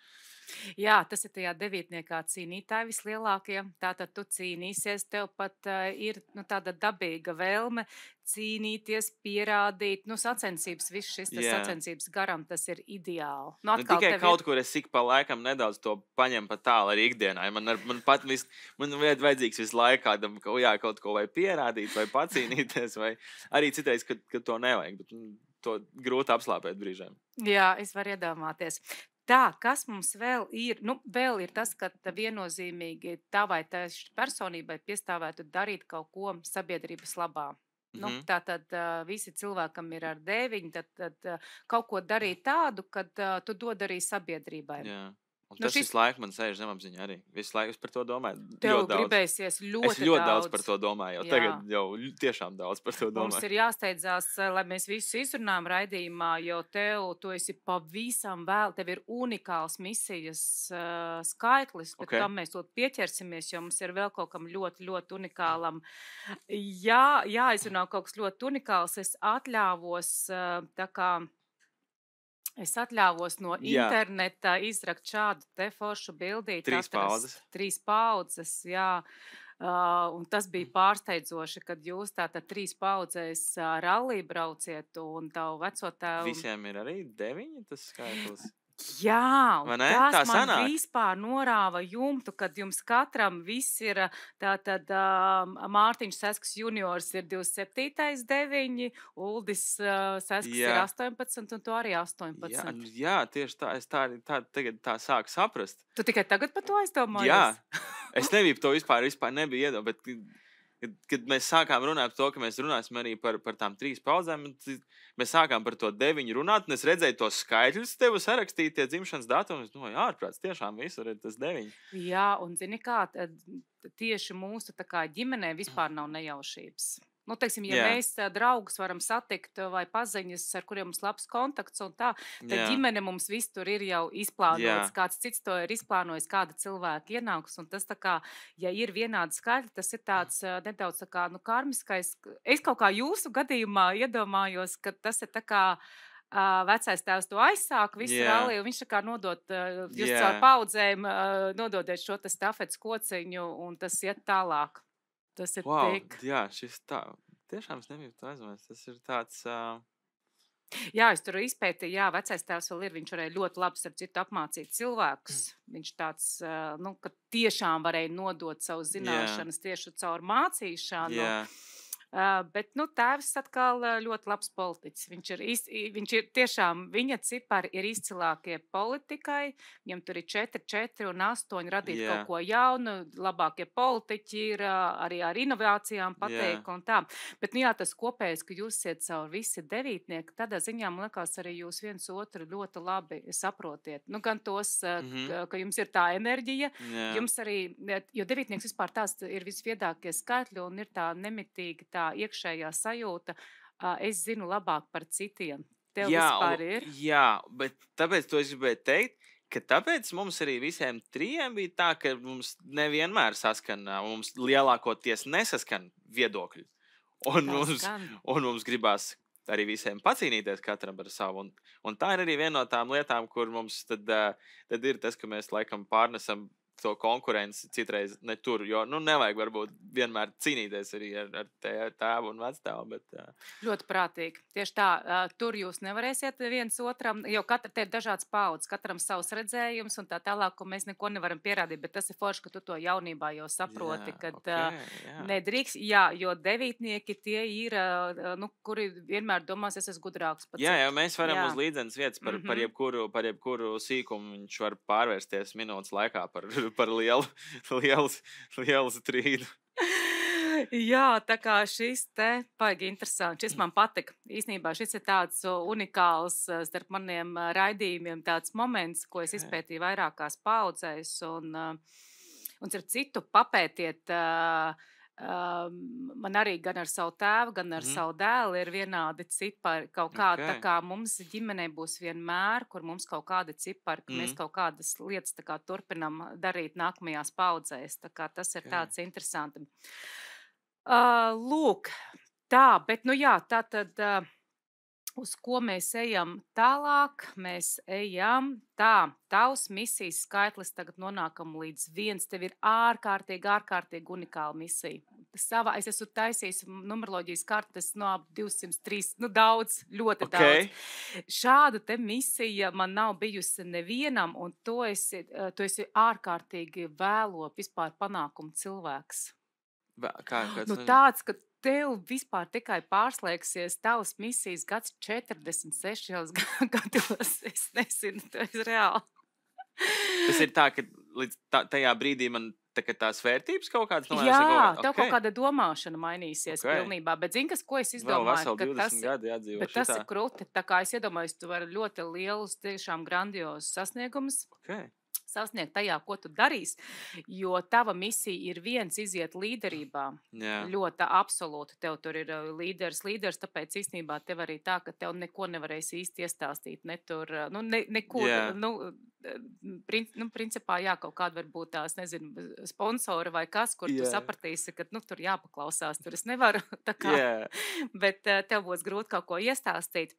[SPEAKER 1] Jā, tas ir tajā devītniekā cīnītāji vislielākie. Tātad tu cīnīsies, tev pat ir tāda dabīga vēlme cīnīties, pierādīt. Sacensības, viss šis sacensības garam, tas ir ideāli.
[SPEAKER 2] Tikai kaut kur es ik pa laikam nedaudz to paņem pa tālu arī ikdienā. Man vajadzīgs visu laiku kādam, kaut ko vai pierādīt, vai pacīnīties, vai arī citreiz, ka to nevajag, bet to grūti apslāpēt brīžiem.
[SPEAKER 1] Jā, es varu iedomāties. Tā, kas mums vēl ir? Vēl ir tas, ka viennozīmīgi tavai personībai piestāvētu darīt kaut ko sabiedrības labā. Tātad visi cilvēkam ir ar 9, tad kaut ko darīt tādu, kad tu dod arī sabiedrībai.
[SPEAKER 2] Jā. Un tas visu laiku man sēž zemapziņā arī. Visu laiku es par to domāju.
[SPEAKER 1] Tev gribēsies ļoti daudz.
[SPEAKER 2] Es ļoti daudz par to domāju. Tagad jau tiešām daudz par to domāju.
[SPEAKER 1] Mums ir jāsteidzās, lai mēs visu izrunājam raidījumā, jo tu esi pavisam vēl, tev ir unikāls misijas skaitlis, bet tam mēs to pieķersimies, jo mums ir vēl kaut kam ļoti, ļoti unikālam. Jāizrunā kaut kas ļoti unikāls. Es atļāvos no interneta izrakt šādu te foršu bildīti.
[SPEAKER 2] 3 paudzes.
[SPEAKER 1] 3 paudzes, jā. Un tas bija pārsteidzoši, kad jūs tātad 3 paudzēs rallī brauciet un tavu vecotēvu.
[SPEAKER 2] Visiem ir arī 9 tas skaitlis.
[SPEAKER 1] Jā, un tas man
[SPEAKER 2] sanāk?
[SPEAKER 1] Vispār norāva jumtu, kad jums katram viss ir, tātad Mārtiņš Sesks juniors ir 27.9, Uldis Sesks ir 18 un tu arī 18.
[SPEAKER 2] Jā, tieši tā, es tagad tā sāku saprast.
[SPEAKER 1] Tu tikai tagad par to aizdomājies?
[SPEAKER 2] Jā, es nebiju to vispār nebiju iedomājis, bet kad mēs sākām runāt par to, ka mēs runāsim arī par tām 3 paudzēm, mēs sākām par to 9 runāt, un es redzēju tos skaitļus tev sarakstīt, tie dzimšanas datumi, es domāju, ārprāts, tiešām visur ir tas 9.
[SPEAKER 1] Jā, un zini kā, tieši mūsu ģimenē vispār nav nejaušības. Teiksim, mēs draugus varam satikt vai paziņas, ar kuriem mums labs kontakts un tā, tad ģimene mums viss tur ir jau izplānots, kāds cits to ir izplānojis, kāda cilvēka ienāks, un tas ja ir vienādi skaļi, tas ir tāds nedaudz karmiskais. Es kaut kā jūsu gadījumā iedomājos, ka tas ir vecais tēvs to aizsāk visu ralliju, un viņš nodot, jūs caur paudzēm nododiet šo stafetes kociņu, un tas iet tālāk. Tas ir tik.
[SPEAKER 2] Jā, šis tā. Tiešām es nebiju to aizdomājies. Tas ir tāds.
[SPEAKER 1] Jā, es tur izpētīju, vecais tēvs vēl ir. Viņš varēja ļoti labi starp citu apmācīt cilvēkus. Viņš tāds, ka tiešām varēja nodot savu zināšanas tieši caur mācīšanu. Bet, tēvs atkal ļoti labs politiķis. Viņš ir tiešām, viņa cipari ir izcilākie politikai. Viņam tur ir 4, 4 un 8 radīt kaut ko jaunu. Labākie politiķi ir arī ar inovācijām pateikti un tā. Bet, tas kopējais, ka jūs iet cauri visi devītnieki, tādā ziņā, man liekas, arī jūs viens otru ļoti labi saprotiet. Gan tos, ka jums ir tā enerģija, jums arī, jo devītnieks vispār tās ir visviedākie skaitļi un ir tā nemitīgi tā iekšējā sajūta, es zinu labāk par citiem. Tev vispār ir?
[SPEAKER 2] Jā, bet tāpēc to es gribēju teikt, ka tāpēc mums arī visiem trijiem bija tā, ka mums nevienmēr saskan, mums lielākoties nesaskan viedokļi. Un mums gribās arī visiem pacīnīties katram ar savu. Un tā ir arī viena no tām lietām, kur mums tad ir tas, ka mēs laikam pārnesam to konkurenci citreiz ne tur, jo nevajag varbūt vienmēr cīnīties arī ar tēvu un vectēvu, bet...
[SPEAKER 1] Ļoti prātīgi. Tieši tā, tur jūs nevarēsiet viens otram, jo te ir dažāds paudzes, katram savs redzējums un tā tālāk, ko mēs neko nevaram pierādīt, bet tas ir forši, ka tu to jaunībā jau saproti, kad nedrīkst, jo devītnieki tie ir, kuri vienmēr domās, es esmu gudrāks.
[SPEAKER 2] Jā, mēs varam uz līdzenas vietas par jebkuru sīkumu, viņš var pārvērsties minūtes laikā par lielu strīdu.
[SPEAKER 1] Jā, tā kā šis te paigi interesanti. Šis man patika. Īstenībā šis ir tāds unikāls starp maniem raidījumiem tāds moments, ko es izpētīju vairākās paudzēs un starp citu papētiet. Man arī gan ar savu tēvu, gan ar savu dēlu ir vienādi cipari. Kaut kāda, tā kā mums ģimenei būs vienmēr, kur mums kaut kādi cipari, ka mēs kaut kādas lietas tā kā turpinam darīt nākamajās paudzēs. Tā kā tas ir tāds interesanti. Lūk, tā, bet tā tad... Uz ko mēs ejam tālāk? Mēs ejam tā. Tavs misijas skaitlis tagad nonākam līdz 1. Tev ir ārkārtīgi unikāla misija. Es esmu taisījis numeroloģijas kartes no 203, daudz, ļoti daudz. Šāda te misija man nav bijusi nevienam, un tu esi ārkārtīgi vēlo vispār panākumu cilvēks. Tāds, ka tev vispār tikai pārslēgsies tavas misijas gads 46 gados. Es nezinu, tas ir reāli.
[SPEAKER 2] Tas ir tā, ka līdz tajā brīdī man tās vērtības kaut kādas nomērs?
[SPEAKER 1] Jā, tev kaut kāda domāšana mainīsies pilnībā. Bet zini, ko es izdomāju? Tas ir krūti. Tā kā es iedomājos, tu vari ļoti lielus, tiešām grandiozus sasniegumus sasniegt tajā, ko tu darīsi, jo tava misija ir iziet līderībā. Ļoti absolūti. Tev tur ir līderis, tāpēc īstenībā tev arī tā, ka tev neko nevarēs īsti iestāstīt. Ne tur, nekur, principā, kaut kāda varbūt tās, nezinu, sponsora vai kas, kur tu sapratīsi, ka, tur jāpaklausās, tur es nevaru, tā kā, bet tev būs grūti kaut ko iestāstīt.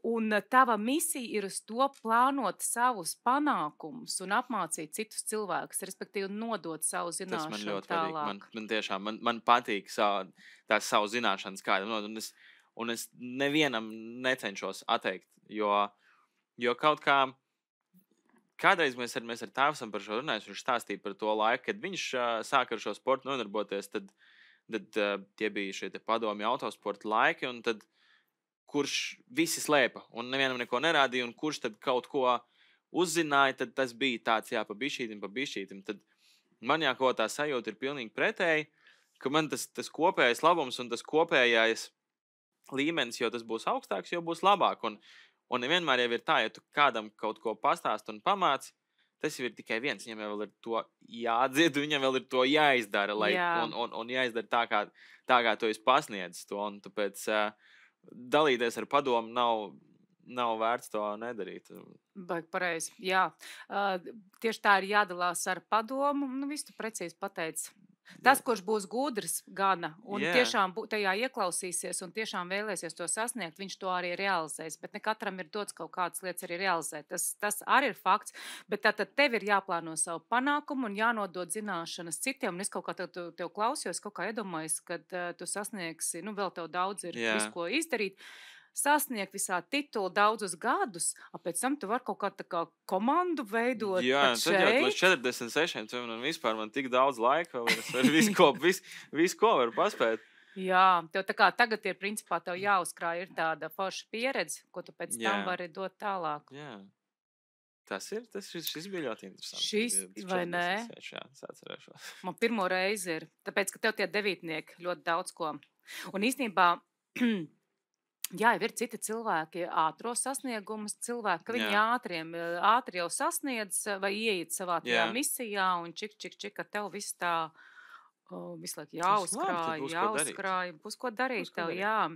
[SPEAKER 1] Un tava misija ir uz to plānot savus panākumus un apmācīt citus cilvēkus, respektīvi nodot savu zināšanu tālāk.
[SPEAKER 2] Man tiešām, man patīk tās savu zināšanas kādam, un es nevienam necenšos atteikt, jo kaut kā kādreiz mēs ar tēvu esam par šo runājuši, viņš stāstīja par to laiku, kad viņš sāka ar šo sportu nodarboties, tad tie bija šie padomju autosporta laiki, un tad kurš visi slēpa, un nevienam neko nerādīja, un kurš tad kaut ko uzzināja, tad tas bija tāds, pa bišķītim. Tad man kaut tā sajūta ir pilnīgi pretēji, ka man tas kopējais labums un tas kopējais līmenis, jo tas būs augstāks, jo būs labāk, un nevienmēr jau ir tā, ja tu kādam kaut ko pastāst un pamāci, tas jau ir tikai viens. Viņam jau vēl ir to jādzied, viņam vēl ir to jāizdara, un jāizdara tā, kā tu esi pasniedzis to. Un tāpēc dalīties ar padomu nav vērts to nedarīt.
[SPEAKER 1] Baigi pareizi, jā. Tieši tā ir jādalās ar padomu. Viss tu precīzi pateici. Tas, kurš būs gudrs gana un tiešām tajā ieklausīsies un tiešām vēlēsies to sasniegt, viņš to arī realizēs. Bet ne katram ir dots kaut kādas lietas arī realizēt. Tas arī ir fakts. Bet tātad tev ir jāplāno savu panākumu un jānodod zināšanas citiem. Un es kaut kā tev klausījos, kaut kā iedomājos, kad tu sasniegsi, vēl tev daudz ir visu, ko izdarīt. Sasniegt visā titulu daudzus gadus, pēc tam tu vari kaut kā tā kā komandu veidot.
[SPEAKER 2] Jā, tad jau līdz 46, un vispār man tik daudz laika, vēl es varu visu, ko var paspēt.
[SPEAKER 1] Jā, tev tā kā tagad ir, principā, tev jāuzkrāj ir tāda forša pieredze, ko tu pēc tam vari dot tālāk.
[SPEAKER 2] Jā. Šis bija ļoti interesants.
[SPEAKER 1] Šis, vai ne?
[SPEAKER 2] Jā, es atcerēšos.
[SPEAKER 1] Man pirmo reizi ir, tāpēc, ka tev tie devītnieki ļoti daudz ko. Un īstenībā, jā, ir citi cilvēki, ātros sasniegumus, cilvēki, ka viņi ātri jau sasniedz vai ieiet savā tajā misijā un čik, ka tev viss tā visu laiku jāuzkrāj, būs ko darīt tev, jā.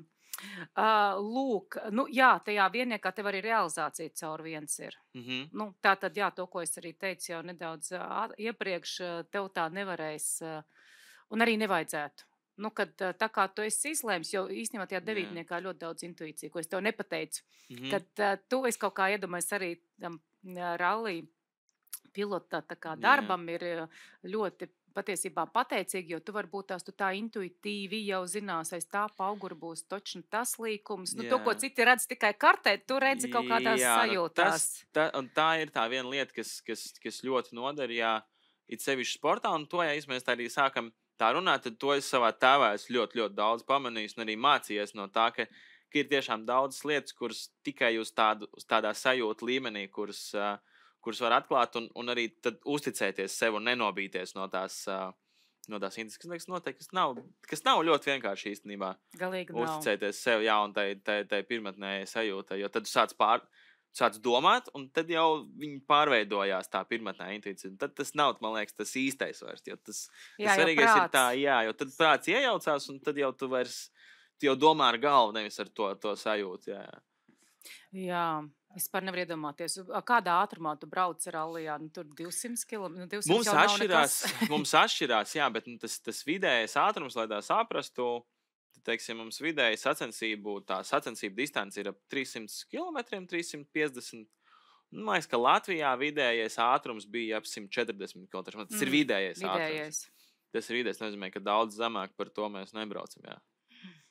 [SPEAKER 1] Lūk, nu jā, tajā vienniekā tev arī realizācija caur viens ir. Nu, tā tad, jā, to, ko es arī teicu jau nedaudz iepriekš, tev tā nevarēs un arī nevajadzētu. Nu, kad tā kā tu esi izlēms, jo īstenībā tajā devītniekā ļoti daudz intuīcija, ko es tev nepateicu, kad tu es kaut kā iedomājos arī tam rallī pilota tā kā darbam ir ļoti patiesībā pateicīgi, jo tu varbūt tu tā intuitīvi jau zinās, aiz tā paugura būs točni tas līkums. Nu, to, ko citi redz tikai kartē, tu redzi kaut kādās sajūtās.
[SPEAKER 2] Tā ir tā viena lieta, kas ļoti noder, it sevišķi sportā, un to, ja mēs tā arī sākam tā runāt, tad to es savā tēvā esmu ļoti, ļoti daudz pamanījis un arī mācījies no tā, ka ir tiešām daudzas lietas, kuras tikai uz tādā sajūta līmenī, kuras var atklāt un arī tad uzticēties sev un nenobīties no tās intereses, kas nav ļoti vienkārši īstenībā.
[SPEAKER 1] Galīgi nav.
[SPEAKER 2] Uzticēties sev, un tai pirmatnējai sajūtai, jo tad tu sāc domāt, un tad jau viņi pārveidojās tā pirmatnē intuīcija. Tad tas nav, man liekas, tas īstais vairs, jo tas svarīgais ir tā, jo tad prāts iejaucās, un tad jau tu jau domā ar galvu, nevis ar to sajūtu,
[SPEAKER 1] Jā. Es par nevaru iedomāties. Kādā ātrumā tu brauc rallijā? Nu, tur 200 km? 200
[SPEAKER 2] mums atšķirās, jā, bet tas vidējais ātrums, lai tā saprastu, teiksim, mums vidēji sacensību distance ir ap 300 km, 350. Man liekas, ka Latvijā vidējais ātrums bija ap 140 km. Tas ir vidējais ātrums. Tas ir vidējais, nozīmē, ka daudz zemāk par to mēs nebraucam,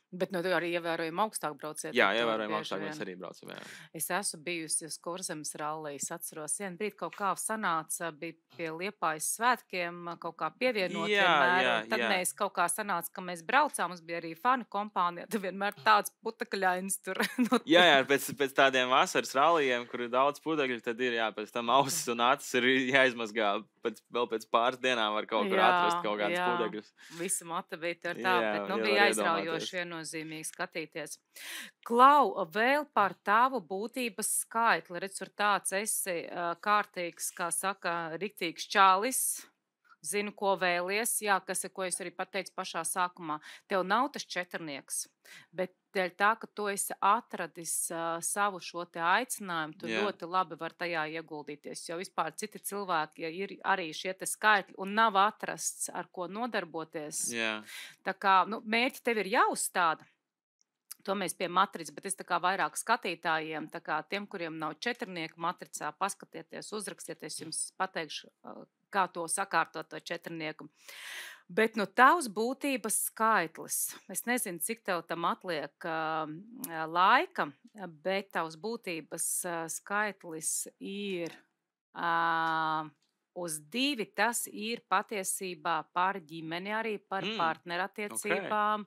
[SPEAKER 1] Bet tu arī ievērojami augstāk brauciet.
[SPEAKER 2] Jā, ievērojami augstāk mēs arī braucam,
[SPEAKER 1] Es esmu bijusi uz Kurzemes rallijas, atceros, vienu brīdi kaut kā sanāca, bija pie Liepājas svētkiem, kaut kā pievienot vienmēr. Tad mēs kaut kā sanāca, ka mēs braucām, mums bija arī fanu kompānija, tad vienmēr tāds putekļains tur.
[SPEAKER 2] Jā, pēc tādiem vasaras rallijiem, kur ir daudz putekļu, tad ir, pēc tam ausis un acis ir jāizmazgā. Vēl pēc pāris dienām var kaut kur atrast kaut kādas putekļus.
[SPEAKER 1] Visa mata bija tur tā, bet bija aizraujoši viennozīmīgi skatīties. Klau, vēl par tavu būtības skaitli. Redz, tur tāds esi kārtīgs, kā saka, riktīgs čālis. Zinu, ko vēlies, ko es arī pateicu pašā sākumā. Tev nav tas četrnieks, bet dēļ tā, ka tu esi atradis savu šo te aicinājumu, tu ļoti labi var tajā ieguldīties, jo vispār citi cilvēki ir arī šie te skaitļi un nav atrasts, ar ko nodarboties. Tā kā, mērķi tev ir jāuzstāda. To mēs pie matricas, bet es tā kā vairāk skatītājiem, tā kā tiem, kuriem nav četrnieku matricā, paskatieties, uzrakstieties, jums pateikšu, kā to sakārtot to četrnieku. Bet tavs būtības skaitlis, es nezinu, cik tev tam atliek laika, bet tavs būtības skaitlis ir uz 2, tas ir patiesībā par ģimeni, arī par partnerattiecībām.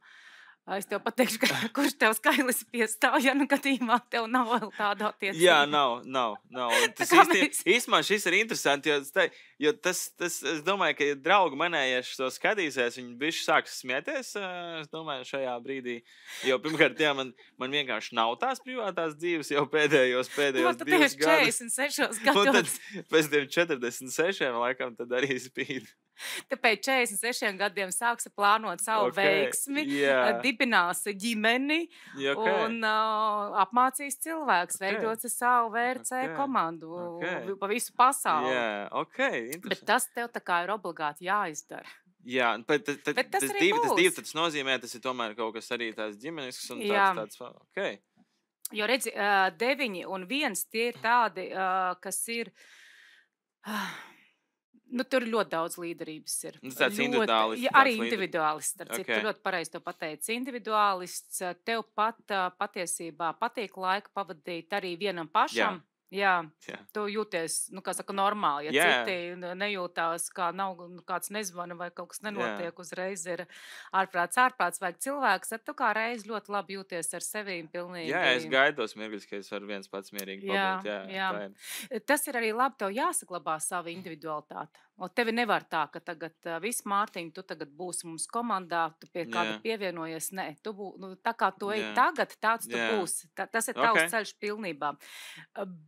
[SPEAKER 1] Es tev pateikšu, kurš tev skaitlis piestāv, ja gadījumā tev nav vēl tāda attiecība.
[SPEAKER 2] Jā, nav. Tas īstenībā šis ir interesanti, jo tas, es domāju, ka draugi manējieši to skatīsies, viņi bišķi sāks smieties, es domāju, šajā brīdī. Jo pirmkārt, man vienkārši nav tās privātās dzīves jau pēdējos 2 gadus.
[SPEAKER 1] 46 gados.
[SPEAKER 2] Un tad pēc tiem 46 laikam tad arī spīd.
[SPEAKER 1] Tāpēc 46 gadiem sāksi plānot savu veiksmi, dibināsi ģimeni un apmācīs cilvēks, veidot savu VRC komandu pa visu pasauli. Bet tas tev tā kā ir obligāti jāizdara.
[SPEAKER 2] Jā, bet tas divi, tas nozīmē, tas ir tomēr kaut kas arī tās ģimenisks un tāds.
[SPEAKER 1] Jo redzi, 9 un 1 tie ir tādi, kas ir... tur ļoti daudz līderības ir.
[SPEAKER 2] Tas individuālists.
[SPEAKER 1] Arī individuālists. Tu ļoti pareizi to pateici. Individuālists tev pat patiesībā patīk laiku pavadīt arī vienam pašam. Jā,
[SPEAKER 2] Jā.
[SPEAKER 1] tu jūties, kā saka, normāli. Ja
[SPEAKER 2] Jā.
[SPEAKER 1] citi nejūtās, kā nav kāds nezvana vai kaut kas
[SPEAKER 2] Jā.
[SPEAKER 1] nenotiek, uzreiz ir ārprāts, vajag cilvēks, tad tu kā reiz ļoti labi jūties ar sevi pilnīgi.
[SPEAKER 2] Jā, es gaidu tos mirkļus, ka es varu viens pats mierīgi pabūt. Jā. Tā ir.
[SPEAKER 1] Tas ir arī labi, tev jāsaglabā sava individualitāte. Un tevi nevar tā, ka tagad viss Mārtiņ, tu tagad būsi mums komandā, tu pie kāda
[SPEAKER 2] Jā.
[SPEAKER 1] pievienojies. Nē, tu tā kā tu ej
[SPEAKER 2] Jā.
[SPEAKER 1] tagad, tāds tu
[SPEAKER 2] Jā.
[SPEAKER 1] būsi. Tas ir tavs
[SPEAKER 2] Ok.
[SPEAKER 1] ceļš pilnībā.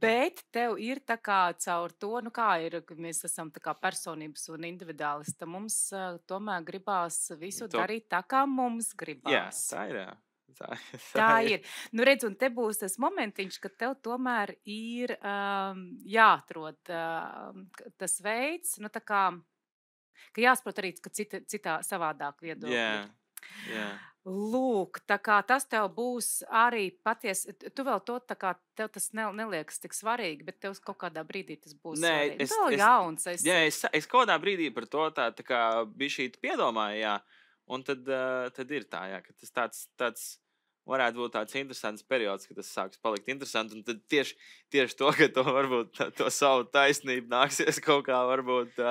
[SPEAKER 1] Bet tev ir tā kā caur to, kā ir, ka mēs esam tā kā personības un individuālisti. Mums tomēr gribās visu darīt tā, kā mums gribās.
[SPEAKER 2] Jā, tā ir. Jā.
[SPEAKER 1] Tā ir. Redz, un te būs tas momentiņš, ka tev tomēr ir jāatrod tas veids, tā kā, ka jāsaprot arī, ka citā savādāk viedokļi.
[SPEAKER 2] Jā.
[SPEAKER 1] Lūk, tā kā tas tev būs arī patiesi, tu vēl to tā kā, tev tas neliekas tik svarīgi, bet tev kaut kādā brīdī tas būs svarīgi.
[SPEAKER 2] Es
[SPEAKER 1] jauns.
[SPEAKER 2] Es kaut kādā brīdī par to tā kā bišķīt piedomāju, jā. Un tad ir tā, jā, ka tas tāds varētu būt tāds interesants periods, kad tas sāks palikt interesanti. Un tad tieši to, ka to varbūt to savu taisnību nāksies kaut kā varbūt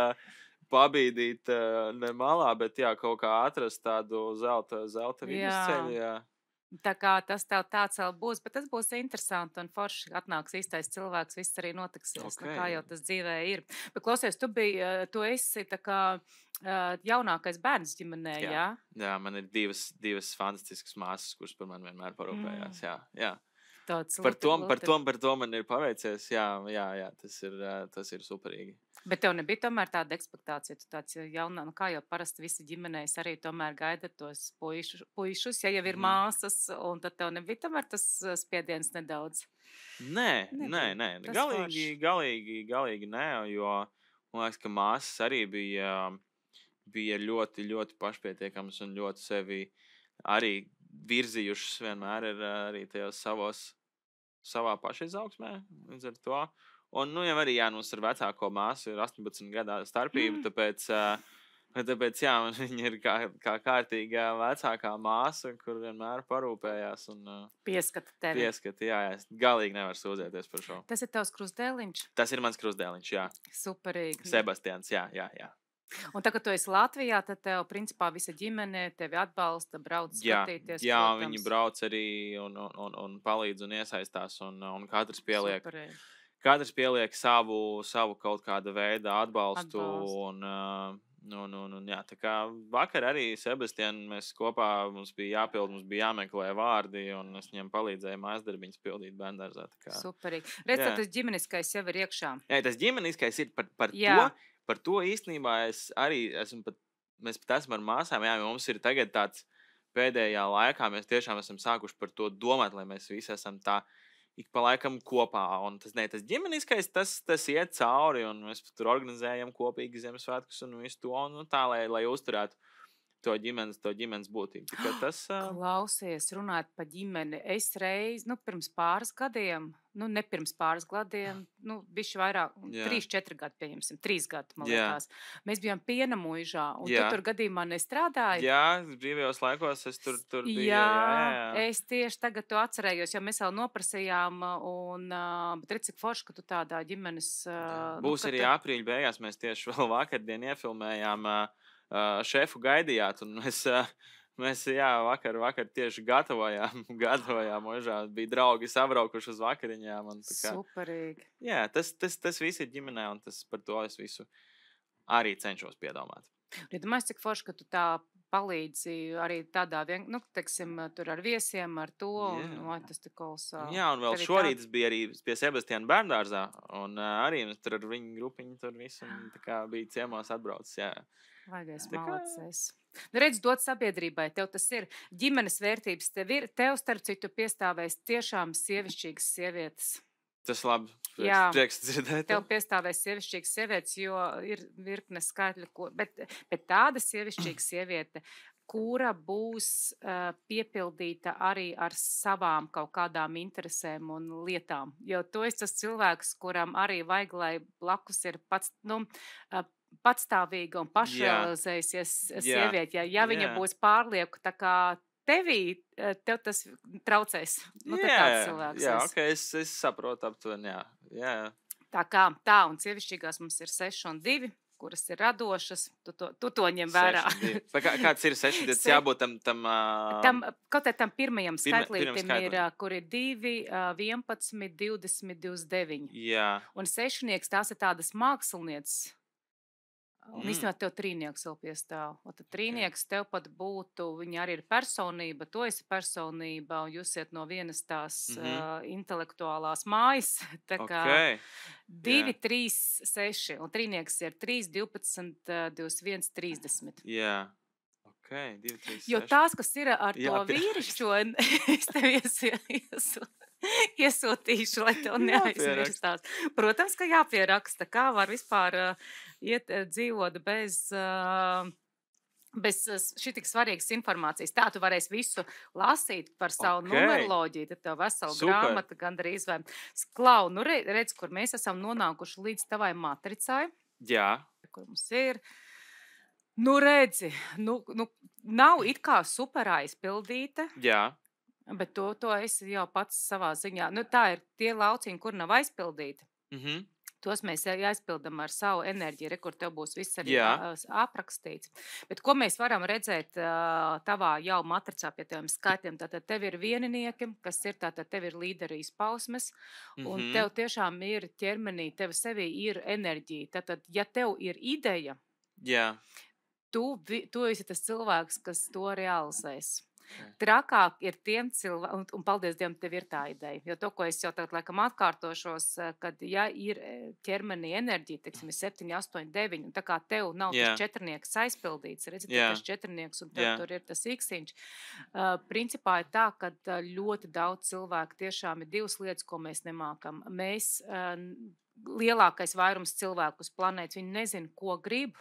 [SPEAKER 2] pabīdīt ne malā, bet jā, kaut kā atrast tādu zelta vidusceļu. Jā.
[SPEAKER 1] Tā kā tas tev tāds vēl būs, bet tas būs interesanti un forši atnāks īstais cilvēks, viss arī notiksies, kā jau tas dzīvē ir. Bet klausies, tu esi tā kā jaunākais bērns ģimenē, jā?
[SPEAKER 2] Jā, man ir divas fantastiskas māsas, kuras par mani vienmēr parūpējās, jā. Par to man ir paveicies, jā, tas ir superīgi.
[SPEAKER 1] Bet tev nebija tomēr tāda ekspektācija, tu tāds jaunā, kā jau parasti visi ģimenēs arī tomēr gaida tos puišus, ja jau ir māsas, un tad tev nebija tomēr tas spiediens nedaudz?
[SPEAKER 2] Nē, galīgi nē, jo man liekas, ka māsas arī bija ļoti, ļoti pašpietiekamas un ļoti sevi arī virzījušas vienmēr ir arī tajos savā pašizaugsmē, līdz ar to. Un, jau arī, mums ar vecāko māsu ir 18 gadā starpība, tāpēc, jā, viņa ir kā kārtīga vecākā māsa, kur vienmēr parūpējās un
[SPEAKER 1] pieskata tevi.
[SPEAKER 2] Jā, es galīgi nevaru sūdzēties par šo.
[SPEAKER 1] Tas ir tavs krustdēliņš?
[SPEAKER 2] Tas ir mans krustdēliņš, jā.
[SPEAKER 1] Superīgi.
[SPEAKER 2] Sebastians, jā.
[SPEAKER 1] Un tā, kad tu esi Latvijā, tad tev, principā, visa ģimene tevi atbalsta, brauc skatīties.
[SPEAKER 2] Jā, viņi brauc arī un palīdz un iesaistās, un katrs pieliek. Superīgi. Katrs pieliek savu kaut kāda veida atbalstu. Un jā, tā kā vakar arī Sebastian mēs kopā, mums bija jāmeklē vārdi, un es viņam palīdzēju mājasdarbiņas pildīt bērndārzā.
[SPEAKER 1] Superīgi. Redz, tad tas ģimeniskais jau ir iekšā.
[SPEAKER 2] Jā, tas ģimeniskais ir par to īstenībā mēs pat esam ar māsām, jā, mums ir tagad tāds pēdējā laikā, mēs tiešām esam sākuši par to domāt, lai mēs visi esam tā ik pa laikam kopā, un tas ģimeniskais, tas iet cauri, un mēs tur organizējam kopīgi Ziemassvētkus un visu to, un tā, lai uzturētu to ģimenes būtību.
[SPEAKER 1] Klausies, runājot par ģimeni, es reiz, pirms pāris gadiem, ne pirms pāris gadiem, bišķi vairāk, 3-4 gadi, pieņemsim, 3 gadi, man liekas. Mēs bijām Piena muižā, un tu tur gadījumā nestrādāji.
[SPEAKER 2] Jā, brīvajos laikos es tur biju. Jā,
[SPEAKER 1] es tieši tagad to atcerējos, jo mēs vēl noprasījām, bet redz, cik forši, ka tu tādā ģimenes...
[SPEAKER 2] Būs arī aprīļa beigās, mēs tieši vēl vakardien iefilmējām šefu gaidījāt, un mēs vakar tieši gatavojām mužā, bija draugi sabraukuši uz vakariņām.
[SPEAKER 1] Superīgi.
[SPEAKER 2] Jā, tas viss ir ģimenē, un par to es visu arī cenšos piedomāt.
[SPEAKER 1] Ja domāju, cik forši, ka tu tā palīdzi arī tādā, teiksim, tur ar viesiem, ar to, un tas tik kolosāli.
[SPEAKER 2] Jā, un vēl šorīt es biju arī pie Sebastiana bērndārzā, un arī mēs tur ar viņu grupiņu tur visu, un tā kā bija ciemos atbraucis, jā.
[SPEAKER 1] Vajagais malacis. Redz, dot sabiedrībai, tev tas ir ģimenes vērtības, tev starp citu piestāvēs tiešām sievišķīgas sievietes.
[SPEAKER 2] Tas labi, prieks dzirdēt.
[SPEAKER 1] Tev piestāvēs sievišķīgas sievietes, jo ir virkne skaitļi, bet tāda sievišķīga sieviete, kura būs piepildīta arī ar savām kaut kādām interesēm un lietām. Jo tu esi tas cilvēks, kuram arī vajag, lai blakus ir pats, patstāvīga un pašrealizējusies sieviete. Ja viņa būs pārlieku tā kā tev tas traucēs. Nu, tā tāds cilvēks.
[SPEAKER 2] Jā, ok, es saprotu aptuveni, jā.
[SPEAKER 1] Tā, un sievišķīgās mums ir 6 un 2, kuras ir radošas. Tu to ņem vērā.
[SPEAKER 2] Kāds ir 6? Tas jābūt
[SPEAKER 1] tam pirmajam skaitlītim ir, kur ir 2, 11, 20, 29.
[SPEAKER 2] Jā.
[SPEAKER 1] Un 6 tās ir tādas mākslinieces. Un īstenībā tev 3 vēl piestāv. Un tad 3 tev pat būtu, viņi arī ir personība, tu esi personība, un jūs iet no vienas tās intelektuālās mājas. Tā kā 2, 3, 6, un 3 ir 3, 12, 21, 30.
[SPEAKER 2] Jā. Ok, 2, 3, 6.
[SPEAKER 1] Jo tās, kas ir ar to vīrišķo, es tev iesūtīšu, lai tev neaizmirstās. Protams, ka jāpieraksta, kā var vispār iet dzīvot bez šitik svarīgas informācijas. Tā tu varēsi visu lasīt par savu numeroloģiju, tad tev vesela grāmata gandrīz vai. Klau, nu redz, kur mēs esam nonākuši līdz tavai matricai.
[SPEAKER 2] Jā.
[SPEAKER 1] Kur mums ir. Nu redzi, nav it kā super aizpildīta.
[SPEAKER 2] Jā.
[SPEAKER 1] Bet to esi jau pats savā ziņā. Nu, tā ir tie lauciņi, kur nav aizpildīti. Tos mēs aizpildam ar savu enerģiju, kur tev būs viss arī aprakstīts. Bet ko mēs varam redzēt tavā jau matricā pie teviem skaitļiem? Tātad tev ir vieninieki, kas ir tātad tev ir līderi izpausmes, un tev tiešām ir ķermenī, tev sevī ir enerģija. Tātad, ja tev ir ideja, tu esi tas cilvēks, kas to realizēs. Trakāk ir tiem cilvēkiem, un paldies Dievam, tev ir tā ideja. Jo to, ko es jau tagad laikam atkārtošos, kad ja ir ķermenī enerģija, teiksim, 7, 8, 9, un tā kā tev nav tas 4 aizpildīts, redzi, tas 4 un tev tur ir tas iksiņš. Principā ir tā, ka ļoti daudz cilvēku tiešām ir 2 lietas, ko mēs nemākam. Mēs, lielākais vairums cilvēku uz planētas, viņi nezin, ko grib,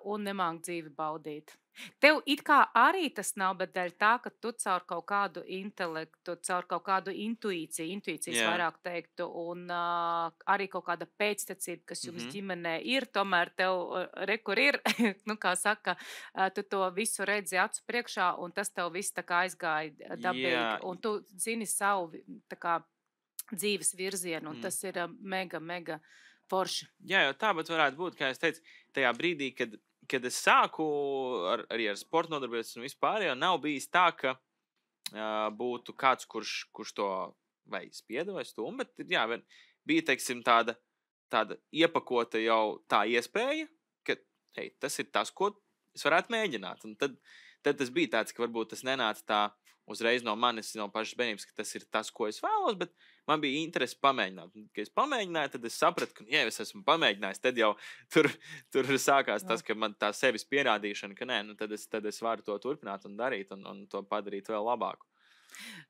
[SPEAKER 1] un nemāk dzīvi baudīt. Tev it kā arī tas nav, bet dēļ tā, ka tu caur kaut kādu intelektu, caur kaut kādu intuīcijas vairāk teiktu, un arī kaut kāda pēctecība, kas jums ģimenē ir, tomēr tev rekur ir, nu kā saka, tu to visu redzi acu priekšā, un tas tev viss tā kā aizgāja dabīgi, un tu zini savu tā kā dzīves virzienu, un tas ir mega forši.
[SPEAKER 2] Jā, jo tā, bet varētu būt, kā es teicu, tajā brīdī, kad es sāku arī ar sportu nodarboties un vispār, jau nav bijis tā, ka būtu kāds, kurš to vai spieda vai stūma, bet bija, teiksim, tāda iepakota jau tā iespēja, ka, hei, tas ir tas, ko es varētu mēģināt. Un tad tas bija tāds, ka varbūt tas nenāca tā uzreiz no manis, no pašas bērnības, ka tas ir tas, ko es vēlos, bet man bija interesi pamēģināt. Un, kad es pamēģināju, tad es sapratu, ka, ja es esmu pamēģinājis, tad jau tur sākās tas, ka man tā sevis pierādīšana, ka nē, nu tad es varu to turpināt un darīt un to padarīt vēl labāku.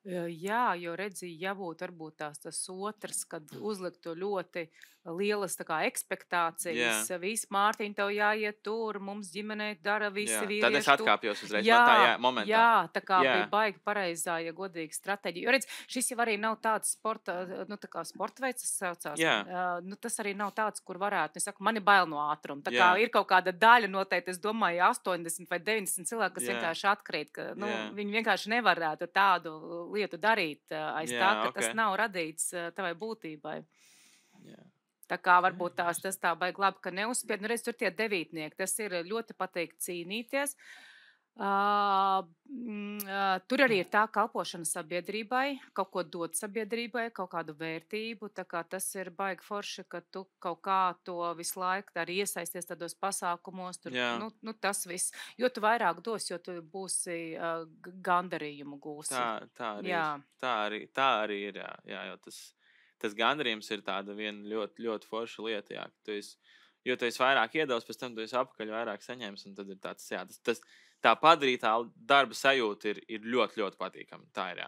[SPEAKER 1] Jā, jo redzi, jābūt varbūt tas otrs, kad uzliktu ļoti lielas tā kā ekspektācijas. Viss, Mārtiņ, tev jāiet tur, mums ģimenē dara visi vīrieši.
[SPEAKER 2] Tad es atkāpjos uzreiz man tajā momentā.
[SPEAKER 1] Jā, tā kā bija baigi pareizā, ja godīgi stratēģija. Jo redz, šis jau arī nav tāds sporta, nu tā kā sporta veids, tas saucās. Nu, tas arī nav tāds, kur varētu, es saku, man ir bail no ātruma. Tā kā ir kaut kāda daļa noteikti, es domāju, 80 vai 90 cilvēki, kas vienkārši atkrīt, ka viņi vienkārši nevarētu tādu lietu darīt aiz tā, ka tas nav radīts tavai būtībai. Tā kā varbūt tas tā baigi labi, ka neuzspied. Nu, redz, tur tie 9, tas ir ļoti patīk cīnīties. Tur arī ir tā kalpošana sabiedrībai, kaut ko dot sabiedrībai, kaut kādu vērtību, tā kā tas ir baigi forši, ka tu kaut kā to visu laiku arī iesaisties tādos pasākumos, tur, nu tas viss, jo tu vairāk dos, jo tu būsi gandarījumu gūsi.
[SPEAKER 2] Tā arī ir, jo tas gandarījums ir tāda viena ļoti, ļoti forša lieta, jo tu esi vairāk iedevis, pēc tam tu esi apakaļ vairāk saņēmis, un tad ir tāds, tā padarītā darba sajūta ir ļoti, ļoti patīkama. Tā ir,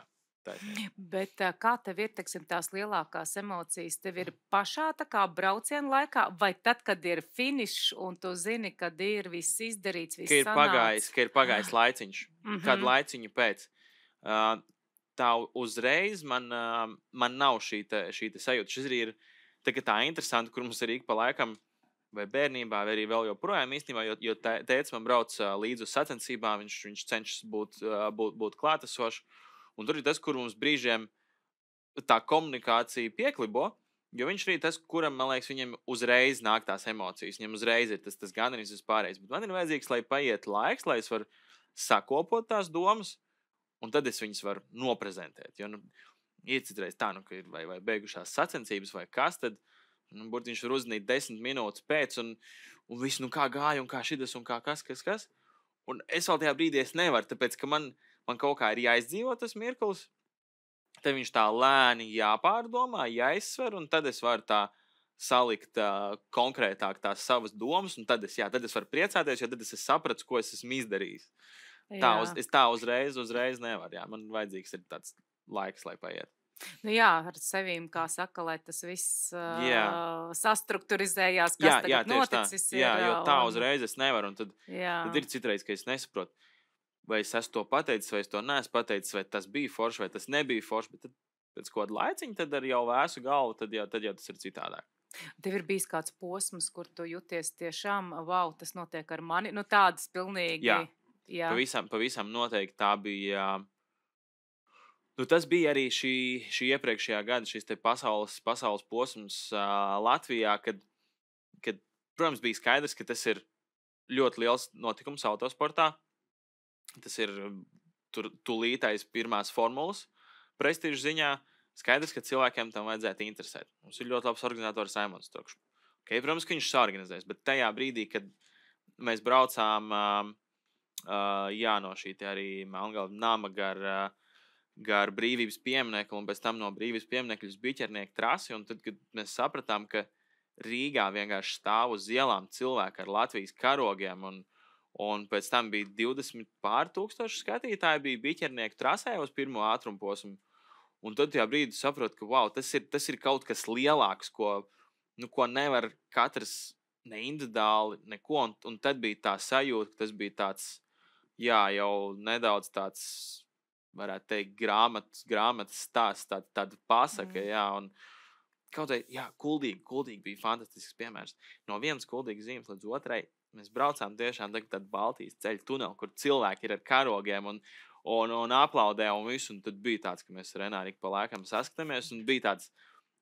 [SPEAKER 1] Bet kā tev ir, teiksim, tās lielākās emocijas? Tev ir pašā tā kā brauciena laikā, vai tad, kad ir finišs, un tu zini, kad ir viss izdarīts, viss sanāks?
[SPEAKER 2] Ka ir pagājis laiciņš, kādu laiciņu pēc. Tā uzreiz man nav šī sajūta. Šis arī ir tā interesanti, kur mums arī pa laikam vai bērnībā, vai arī vēl joprojām īstenībā, jo tēvs man brauc līdzi uz sacensībām, viņš cenšas būt klātesošs. Un tur ir tas, kur mums brīžiem tā komunikācija pieklibo, jo viņš arī tas, kuram, man liekas, viņam uzreiz nāk tās emocijas, viņam uzreiz ir tas gandarījums vispārējais. Bet man ir vajadzīgs, lai paiet laiks, lai es varu sakopot tās domas, un tad es viņas varu noprezentēt. Jo, ir citreiz tā, ka ir vai beigušās sacensības, vai kas, tad viņš var uzzināt 10 minūtes pēc, un viss, kā gāja, un kā šitas, un kā kas. Un es vēl tajā brīdī nevaru, tāpēc, ka man kaut kā ir jāizdzīvo tas mirklis, tad viņš tā lēni jāpārdomā, jāizsver, un tad es varu tā salikt konkrētāk tās savas domas, un tad es varu priecāties, jo tad es sapratu, ko es esmu izdarījis. Es tā uzreiz nevaru, jā. Man vajadzīgs ir tāds laiks, lai paiet.
[SPEAKER 1] Ar sevīm, kā saka, lai tas viss sastrukturizējās, kas tagad noticis.
[SPEAKER 2] Jo tā uzreiz es nevaru, un tad ir citreiz, ka es nesaprotu, vai es esmu to pateicis, vai es to neesmu pateicis, vai tas bija forši, vai tas nebija forši, bet tad pēc kāda laiciņa, tad ar jau vēsu galvu, tad jau tas ir citādāk.
[SPEAKER 1] Tev ir bijis kāds posms, kur tu jūties tiešām, wow, tas notiek ar mani, tādas pilnīgi. Jā. Pavisam noteikti tā bija. Tas bija arī šī iepriekšējā gada, šis te pasaules posms Latvijā, kad, protams, bija skaidrs, ka tas ir ļoti liels notikums autosportā. Tas ir tūlītais pirmās formulas prestižu ziņā. Skaidrs, ka cilvēkiem tam vajadzētu interesēt. Mums ir ļoti labs organizators Saimons Trokšs. Protams, ka viņš saorganizēs, bet tajā brīdī, kad mēs braucām no šī arī Melngalva nama gar Brīvības pieminekli un pēc tam no Brīvības pieminekļa uz Biķernieku trasi, un tad, kad mēs sapratām, ka Rīgā vienkārši stāv uz ielām cilvēki ar Latvijas karogiem, un pēc tam bija 20 pār tūkstoši skatītāji bija Biķernieku trasē uz pirmo ātrumu posmu. Un tad tajā brīdī saprot, ka wow, tas ir kaut kas lielāks, ko nevar katrs ne individuāli, neko. Un tad bija tā sajūta, ka tas bija tāds, jau nedaudz tāds, varētu teikt, grāmatas stāsts, tāda pasaka, un kaut vai, kuldīgi bija fantastisks piemērs. No vienas kuldīgas zīmes līdz otrai mēs braucām tiešām tādu Baltijas ceļu tuneli, kur cilvēki ir ar karogiem un aplaudē un visu, un tad bija tāds, ka mēs ar Renāriku pa laikam saskatāmies, un bija tāds,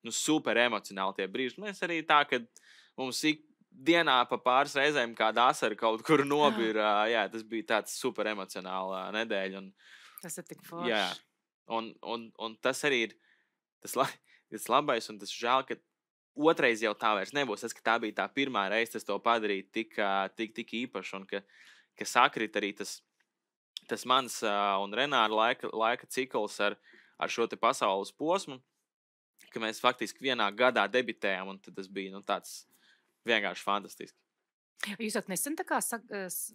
[SPEAKER 1] super emocionāli tie brīži. Mēs arī tā, ka mums dienā pa pāris reizēm kāda asara kaut kur nobira, tas bija tāds super emocionāla nedēļa. Tas ir tik forši.
[SPEAKER 2] Jā, un tas arī ir tas labais, un tas žēl, ka otrais jau tā vairs nebūs. Tas, ka tā bija tā pirmā reize, tas to padarīja tik īpaši, un ka sakrit arī tas mans un Renāra laika cikls ar šo te pasaules posmu, ka mēs faktiski vienā gadā debitējām, un tad tas bija tāds vienkārši fantastiski.
[SPEAKER 1] Jūs nesen tā kā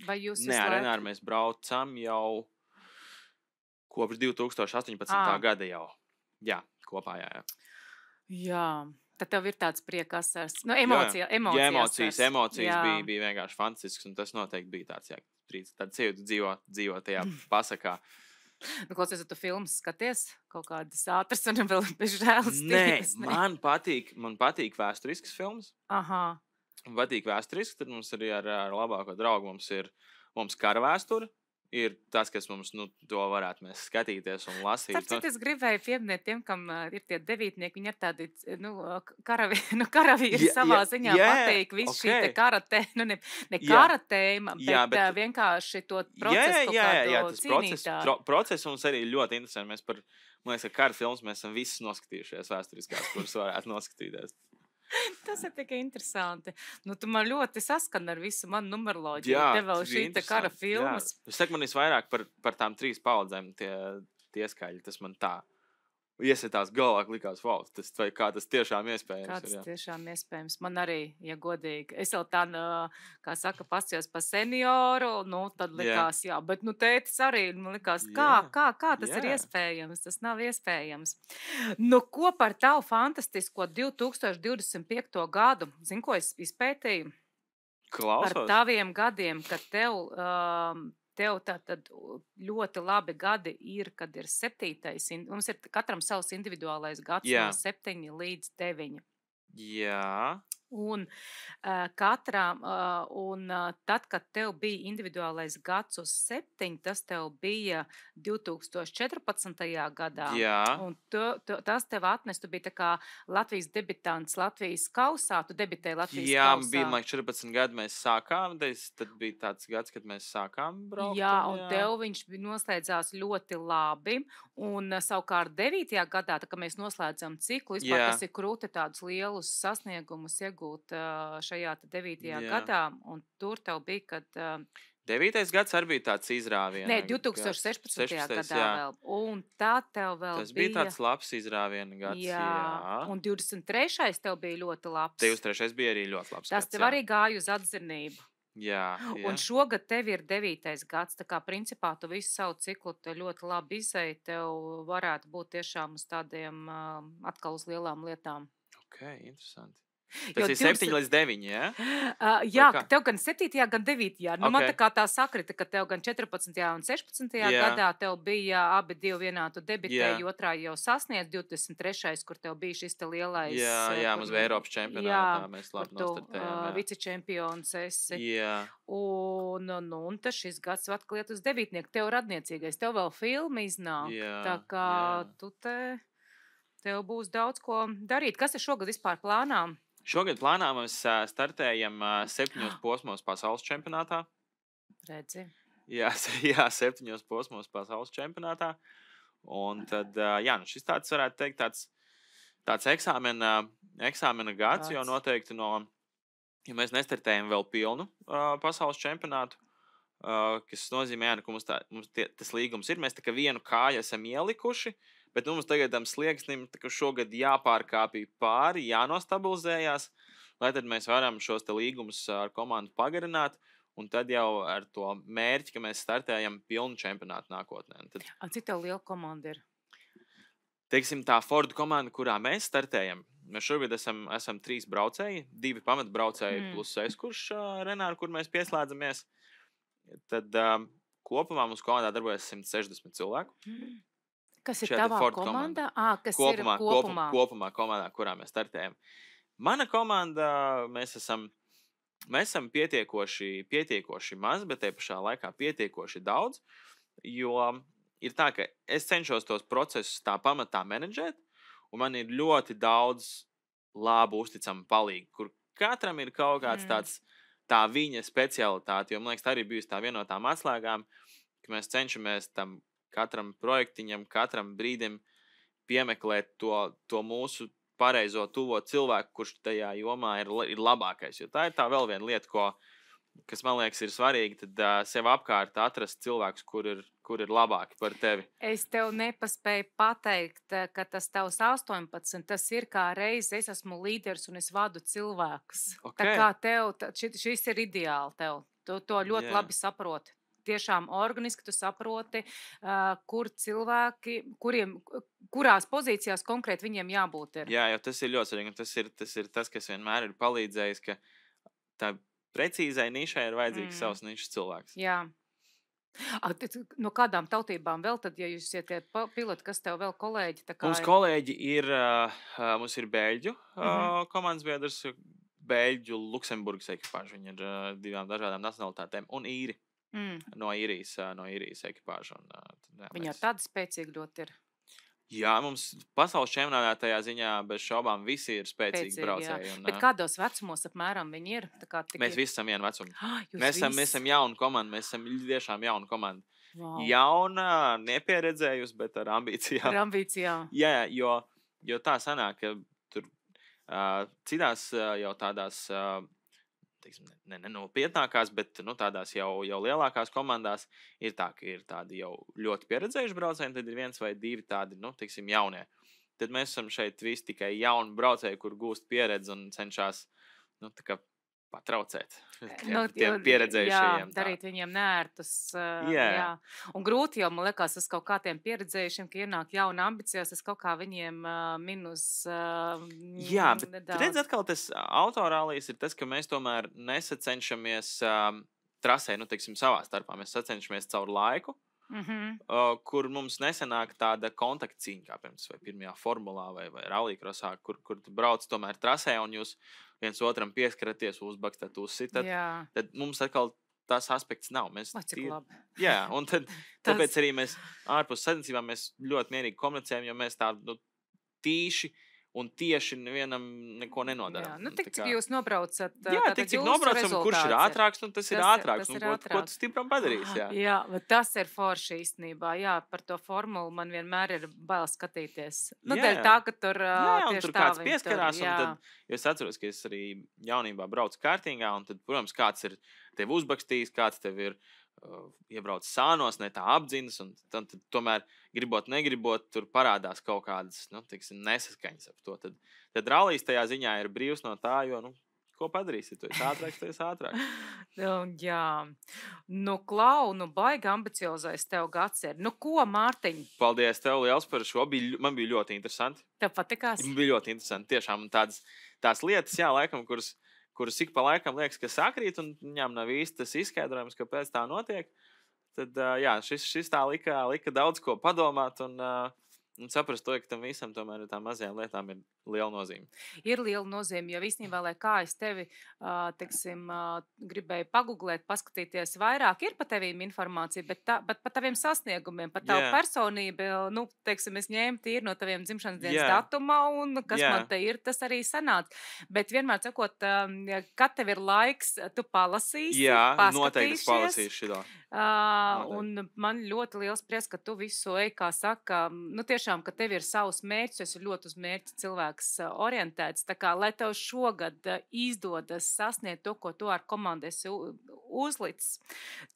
[SPEAKER 1] vai jūs?
[SPEAKER 2] Nē, ar Renāru mēs braucam jau kopš 2018. Gada jau. Jā, kopā, jā.
[SPEAKER 1] Jā, tad tev ir tāds priekasars. Emocijas
[SPEAKER 2] bija vienkārši fantastisks, un tas noteikti bija tāds, tāds dzīvo tajā pasakā.
[SPEAKER 1] Klausies, tu filmas skaties kaut kādas ātras un vēl bez žēlastības?
[SPEAKER 2] Nē, man patīk vēsturiskas filmas.
[SPEAKER 1] Aha.
[SPEAKER 2] Man patīk vēsturisks, tad mums arī ar labāko draugu mums kara vēsture. Ir tas, kas mums to varētu mēs skatīties un lasīt.
[SPEAKER 1] Tāpēc es gribēju pieminēt tiem, kam ir tie devītnieki, viņi ir tādi karavīri savā ziņā patīk visu šī te karate, ne karatēma, bet vienkārši to procesu
[SPEAKER 2] tas cīnītāju. Process mums arī ļoti interesē. Mēs man liekas, ka kara filmas mēs esam visus noskatījušies vēsturiskās, kuras varētu noskatīties.
[SPEAKER 1] Tas ir tik interesanti. Tu man ļoti saskan ar visu manu numeroloģiju. Tev vēl šī te kara filmas.
[SPEAKER 2] Es saku, man visvairāk par tām 3 paudzēm tie skaļi. Tas man tā iesitās galvā, likās, wow, kā tas tiešām iespējams.
[SPEAKER 1] Kā tas tiešām iespējams. Man arī, ja godīgi. Es jau tā, kā saka, pasījos pa senioru, tad likās, bet tētis arī, likās, kā tas ir iespējams? Tas nav iespējams. Ko par tavu fantastisko 2025. gadu? Zini, ko es izpētīju?
[SPEAKER 2] Klausos.
[SPEAKER 1] Par taviem gadiem, kad tev tātad ļoti labi gadi ir, kad ir 7. Mums ir katram savs individuālais gads no 7 līdz 9.
[SPEAKER 2] Jā.
[SPEAKER 1] Un tad, kad tev bija individuālais gads uz 7, tas tev bija 2014. gadā.
[SPEAKER 2] Jā.
[SPEAKER 1] Un tas tev atnes, tu biji tā kā Latvijas debitants Latvijas kausā, tu debitēji Latvijas kausā.
[SPEAKER 2] Bija, man 14 gadi mēs sākām, tad bija tāds gads, kad mēs sākām braukt.
[SPEAKER 1] Jā, un tev viņš noslēdzās ļoti labi, un savukārt 9. gadā, tā kā mēs noslēdzam ciklu, vispār tas ir krūti tādus lielus sasniegumus iegūt šajā 9. gadā, un tur tev bija, kad...
[SPEAKER 2] 9. gads arī bija tāds izrāviena.
[SPEAKER 1] Nē, 2016. gadā vēl. Un tā tev vēl
[SPEAKER 2] tas bija tāds labs izrāviena gads.
[SPEAKER 1] Jā, un 23. tev bija ļoti labs.
[SPEAKER 2] 23. bija arī ļoti labs
[SPEAKER 1] tas
[SPEAKER 2] gads.
[SPEAKER 1] Tev arī gāja uz atzinību.
[SPEAKER 2] Jā.
[SPEAKER 1] Un šogad tev ir 9. gads, tā kā principā tu visu savu ciklu te ļoti labi izēji, tev varētu būt tiešām uz tādiem atkal uz lielām lietām.
[SPEAKER 2] Ok, interesanti. Tas ir 7 līdz 9, jā?
[SPEAKER 1] Jā, tev gan 7, gan 9. Nu, man tā sakrita, ka tev gan 14. un 16. gadā tev bija abi divi vienā, tu debitēji, otrā jau sasniedz 23. kur tev bija šis te lielais...
[SPEAKER 2] Jā, mums bija Eiropas čempionātā, mēs labi nostartējām.
[SPEAKER 1] Vicečempions esi.
[SPEAKER 2] Jā.
[SPEAKER 1] Un tas šis gads atkal iet uz 9. Tev radniecīgais, tev vēl filmi iznāk. Tā kā tev būs daudz ko darīt. Kas ir šogad vispār plānā?
[SPEAKER 2] Šogad plānā mēs startējam 7 posmos pasaules čempionātā.
[SPEAKER 1] Redzi.
[SPEAKER 2] Jā, 7 posmos pasaules čempionātā. Un tad, šis tāds varētu teikt tāds eksāmena gads, jo noteikti ja mēs nestartējam vēl pilnu pasaules čempionātu, kas nozīmē, ka mums tas līgums ir, mēs tā kā vienu kāju esam ielikuši, bet mums tagad tam slieksnim šogad jāpārkāpj pāri, jānostabilizējās, lai tad mēs varam šos te līgumus ar komandu pagarināt, un tad jau ar to mērķi, ka mēs startējam pilnu čempionātu nākotnē.
[SPEAKER 1] Cik tev liela komanda ir?
[SPEAKER 2] Teiksim, tā Ford komanda, kurā mēs startējam, mēs šobrīd esam 3 braucēji, 2 pamatbraucēji plus es, kurš Renāru, kur mēs pieslēdzamies. Tad kopumā mums komandā darbojas 160 cilvēku.
[SPEAKER 1] Kas ir tavā komandā?
[SPEAKER 2] Kopumā komandā, kurā mēs startējam. Mana komanda, mēs esam pietiekoši maz, bet te pašā laikā pietiekoši daudz, jo ir tā, ka es cenšos tos procesus tā pamatā menedžēt, un man ir ļoti daudz labu uzticamu palīgu, kur katram ir kaut kāds tāds tā viņa specialitāte, jo man liekas, tā arī bijusi tā viena no tām atslēgām, ka mēs cenšamies tam katram projektiņam, katram brīdim piemeklēt to mūsu pareizo tuvo cilvēku, kurš tajā jomā ir labākais. Jo tā ir tā vēl viena lieta, kas man liekas ir svarīgi, tad sev apkārt atrast cilvēkus, kur ir labāki par tevi.
[SPEAKER 1] Es tev nepaspēju pateikt, ka tas tavs 18, tas ir kā reiz es esmu līderis un es vadu cilvēkus.
[SPEAKER 2] Okay.
[SPEAKER 1] Tā kā tev, šis ir ideāli tev. Tu to ļoti labi saproti. Tiešām organiski tu saproti, kur cilvēki, kurās pozīcijās konkrēti viņiem jābūt ir.
[SPEAKER 2] Jā, jo tas ir ļoti svarīgi. Tas ir tas, kas vienmēr ir palīdzējis, ka tā precīzai nišai ir vajadzīgs savs nišas cilvēks.
[SPEAKER 1] Jā. No kādām tautībām vēl tad, ja jūs iet piloti, kas tev vēl kolēģi?
[SPEAKER 2] Mums kolēģi mums ir Beļģu komandas biedrs, Beļģu Luksemburgas ekipāžu. Viņi ir 2 dažādām nacionalitātēm un īri. No īrijas ekipāža.
[SPEAKER 1] Viņa tāda spēcīga ļoti ir.
[SPEAKER 2] Jā, mums pasaules čempionātā tajā ziņā bez šaubām visi ir spēcīgi braucēji.
[SPEAKER 1] Bet kādos vecumos apmēram viņi ir?
[SPEAKER 2] Mēs visi esam viena vecuma. Mēs esam jauna komanda, mēs esam tiešām jauna komanda.
[SPEAKER 1] Wow.
[SPEAKER 2] Jauna, nepieredzējusi, bet ar ambīcijām.
[SPEAKER 1] Ar ambīcijām.
[SPEAKER 2] Jā, jo tā sanāk, ka tur citās jau tādās... nenopietnākās, bet tādās jau lielākās komandās ir tā, ka ir tādi jau ļoti pieredzējuši braucēji, tad ir 1 vai 2 tādi, jaunie. Tad mēs esam šeit visi tikai jauni braucēji, kur gūst pieredzi un cenšas, patraucēt tiem pieredzējušajiem.
[SPEAKER 1] Jā, darīt viņiem nērtus. Jā. Un grūti jau, man liekas, tas kaut kā tiem pieredzējušiem, ka ienāk jauna ambicijas, tas kaut kā viņiem minus
[SPEAKER 2] jā, bet redz atkal tas autorālijas ir tas, ka mēs tomēr nesacenšamies trasē, savā starpā. Mēs sacenšamies caur laiku. kur mums nesenāk tāda kontaktcīņa, kā pirms vai pirmajā formulā vai rallija-krosā, kur tu brauc tomēr trasē un jūs viens otram pieskaraties, uzbakstat, uzsitat. Tad mums atkal tas aspekts nav. Mēs jā, un tāpēc arī mēs ārpus sacensībām mēs ļoti mierīgi komunicējam, jo mēs tā tīši un tieši nevienam neko nenodarām.
[SPEAKER 1] Jā, tik cik jūs nobraucat.
[SPEAKER 2] Jā, tik cik nobraucam, kurš ir ātrāks, un tas ir ātrāks. Ko tu stipram padarīs,
[SPEAKER 1] Jā, bet tas ir forši īstenībā. Jā, par to formulu man vienmēr ir bail skatīties. Dēļ tā, ka tur
[SPEAKER 2] un tur kāds pieskarās, un tad, es atceros, ka es arī jaunībā braucu kārtīgā, un tad, protams, kāds ir tevi uzbakstījis, kāds tev ir iebrauc sānos, ne tā apdzinas, un tad tomēr gribot, negribot, tur parādās kaut kādas, nesaskaņas ap to. Tad rallijas tajā ziņā ir brīvs no tā, jo, ko padarīsi? Tu esi ātrāks, tu esi ātrāks.
[SPEAKER 1] Jā. Klau, baigi ambiciozais tev gads ir. Ko, Mārtiņ?
[SPEAKER 2] Paldies tev liels par šo. Man bija ļoti interesanti.
[SPEAKER 1] Tev patikās?
[SPEAKER 2] Man bija ļoti interesanti. Tiešām tās lietas, jā, laikam, kuras ik pa laikam liekas, ka sakrīt, un viņām nav īsti tas izskaidrojums, kāpēc tā notiek. Tad, jā, šis tā lika daudz ko padomāt, un saprast to, ka tam visam tomēr tām mazajām lietām ir liela nozīme.
[SPEAKER 1] Ir liela nozīme, jo īstenībā, lai kā es tevi, gribēju paguglēt, paskatīties vairāk, ir par tevīm informācija, bet par taviem sasniegumiem, par tavu personību, es ņēmu tīri no taviem dzimšanas dienas datuma, un kas man te ir, tas arī sanāca. Bet vienmēr sakot, kad tev ir laiks, tu palasīsi, paskatīšies.
[SPEAKER 2] Noteikti palasīšu šito.
[SPEAKER 1] Un man ļoti liels prieks, ka tu visu kā saka, tiešām, ka tev ir savs mērķis, es esmu ļoti uz mērķi cilvēks orientēts, tā kā, lai tev šogad izdodas sasniegt to, ko tu ar komandu esi uzlicis,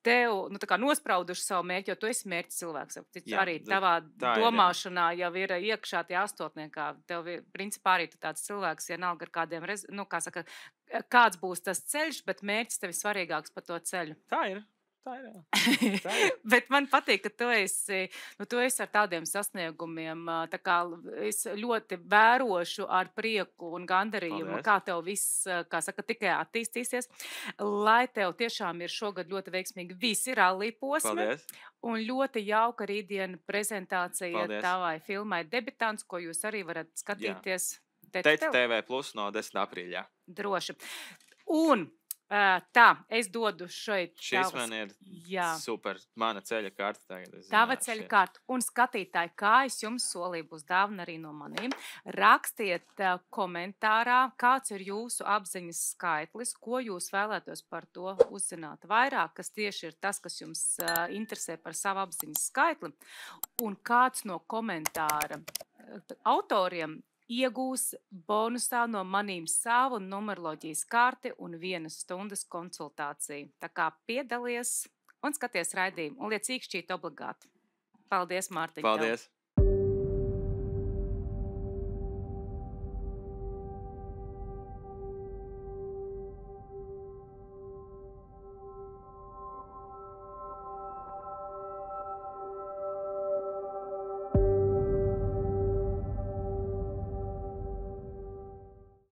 [SPEAKER 1] tev, nosprauduši savu mērķi, jo tu esi mērķis cilvēks. Arī tavā domāšanā jau ir iekšā tie astotniekā. Tev, principā, arī tu tāds cilvēks, vienalga ar kādiem, kāds būs tas ceļš, bet mērķis tev ir svarīgāks par to ceļu.
[SPEAKER 2] Tā ir.
[SPEAKER 1] Bet man patīk, ka tu esi ar tādiem sasniegumiem, tā kā es ļoti vērošu ar prieku un gandarījumu, kā tev viss, kā saka, tikai attīstīsies, lai tev tiešām ir šogad ļoti veiksmīgi visi rallija posmi. Un ļoti jauka rītdiena prezentācija tavai filmai Debitants, ko jūs arī varat skatīties.
[SPEAKER 2] Tec TV Plus no 10. aprīļā.
[SPEAKER 1] Droši. Un tā, es dodu šeit.
[SPEAKER 2] Šis man ir super, mana ceļa karta tagad.
[SPEAKER 1] Tava ceļa karta. Un skatītāji, kā es jums solīju, būs dāvana arī no maniem. Rakstiet komentārā, kāds ir jūsu apziņas skaitlis, ko jūs vēlētos par to uzzināt vairāk, kas tieši ir tas, kas jums interesē par savu apziņas skaitli. Un kāds no komentāra autoriem iegūs bonusā no manīm savu numeroloģijas karti un 1 stundas konsultāciju. Tā kā piedalies un skaties raidījumu un liec īkšķīt obligāti. Paldies, Mārtiņ.
[SPEAKER 2] Paldies.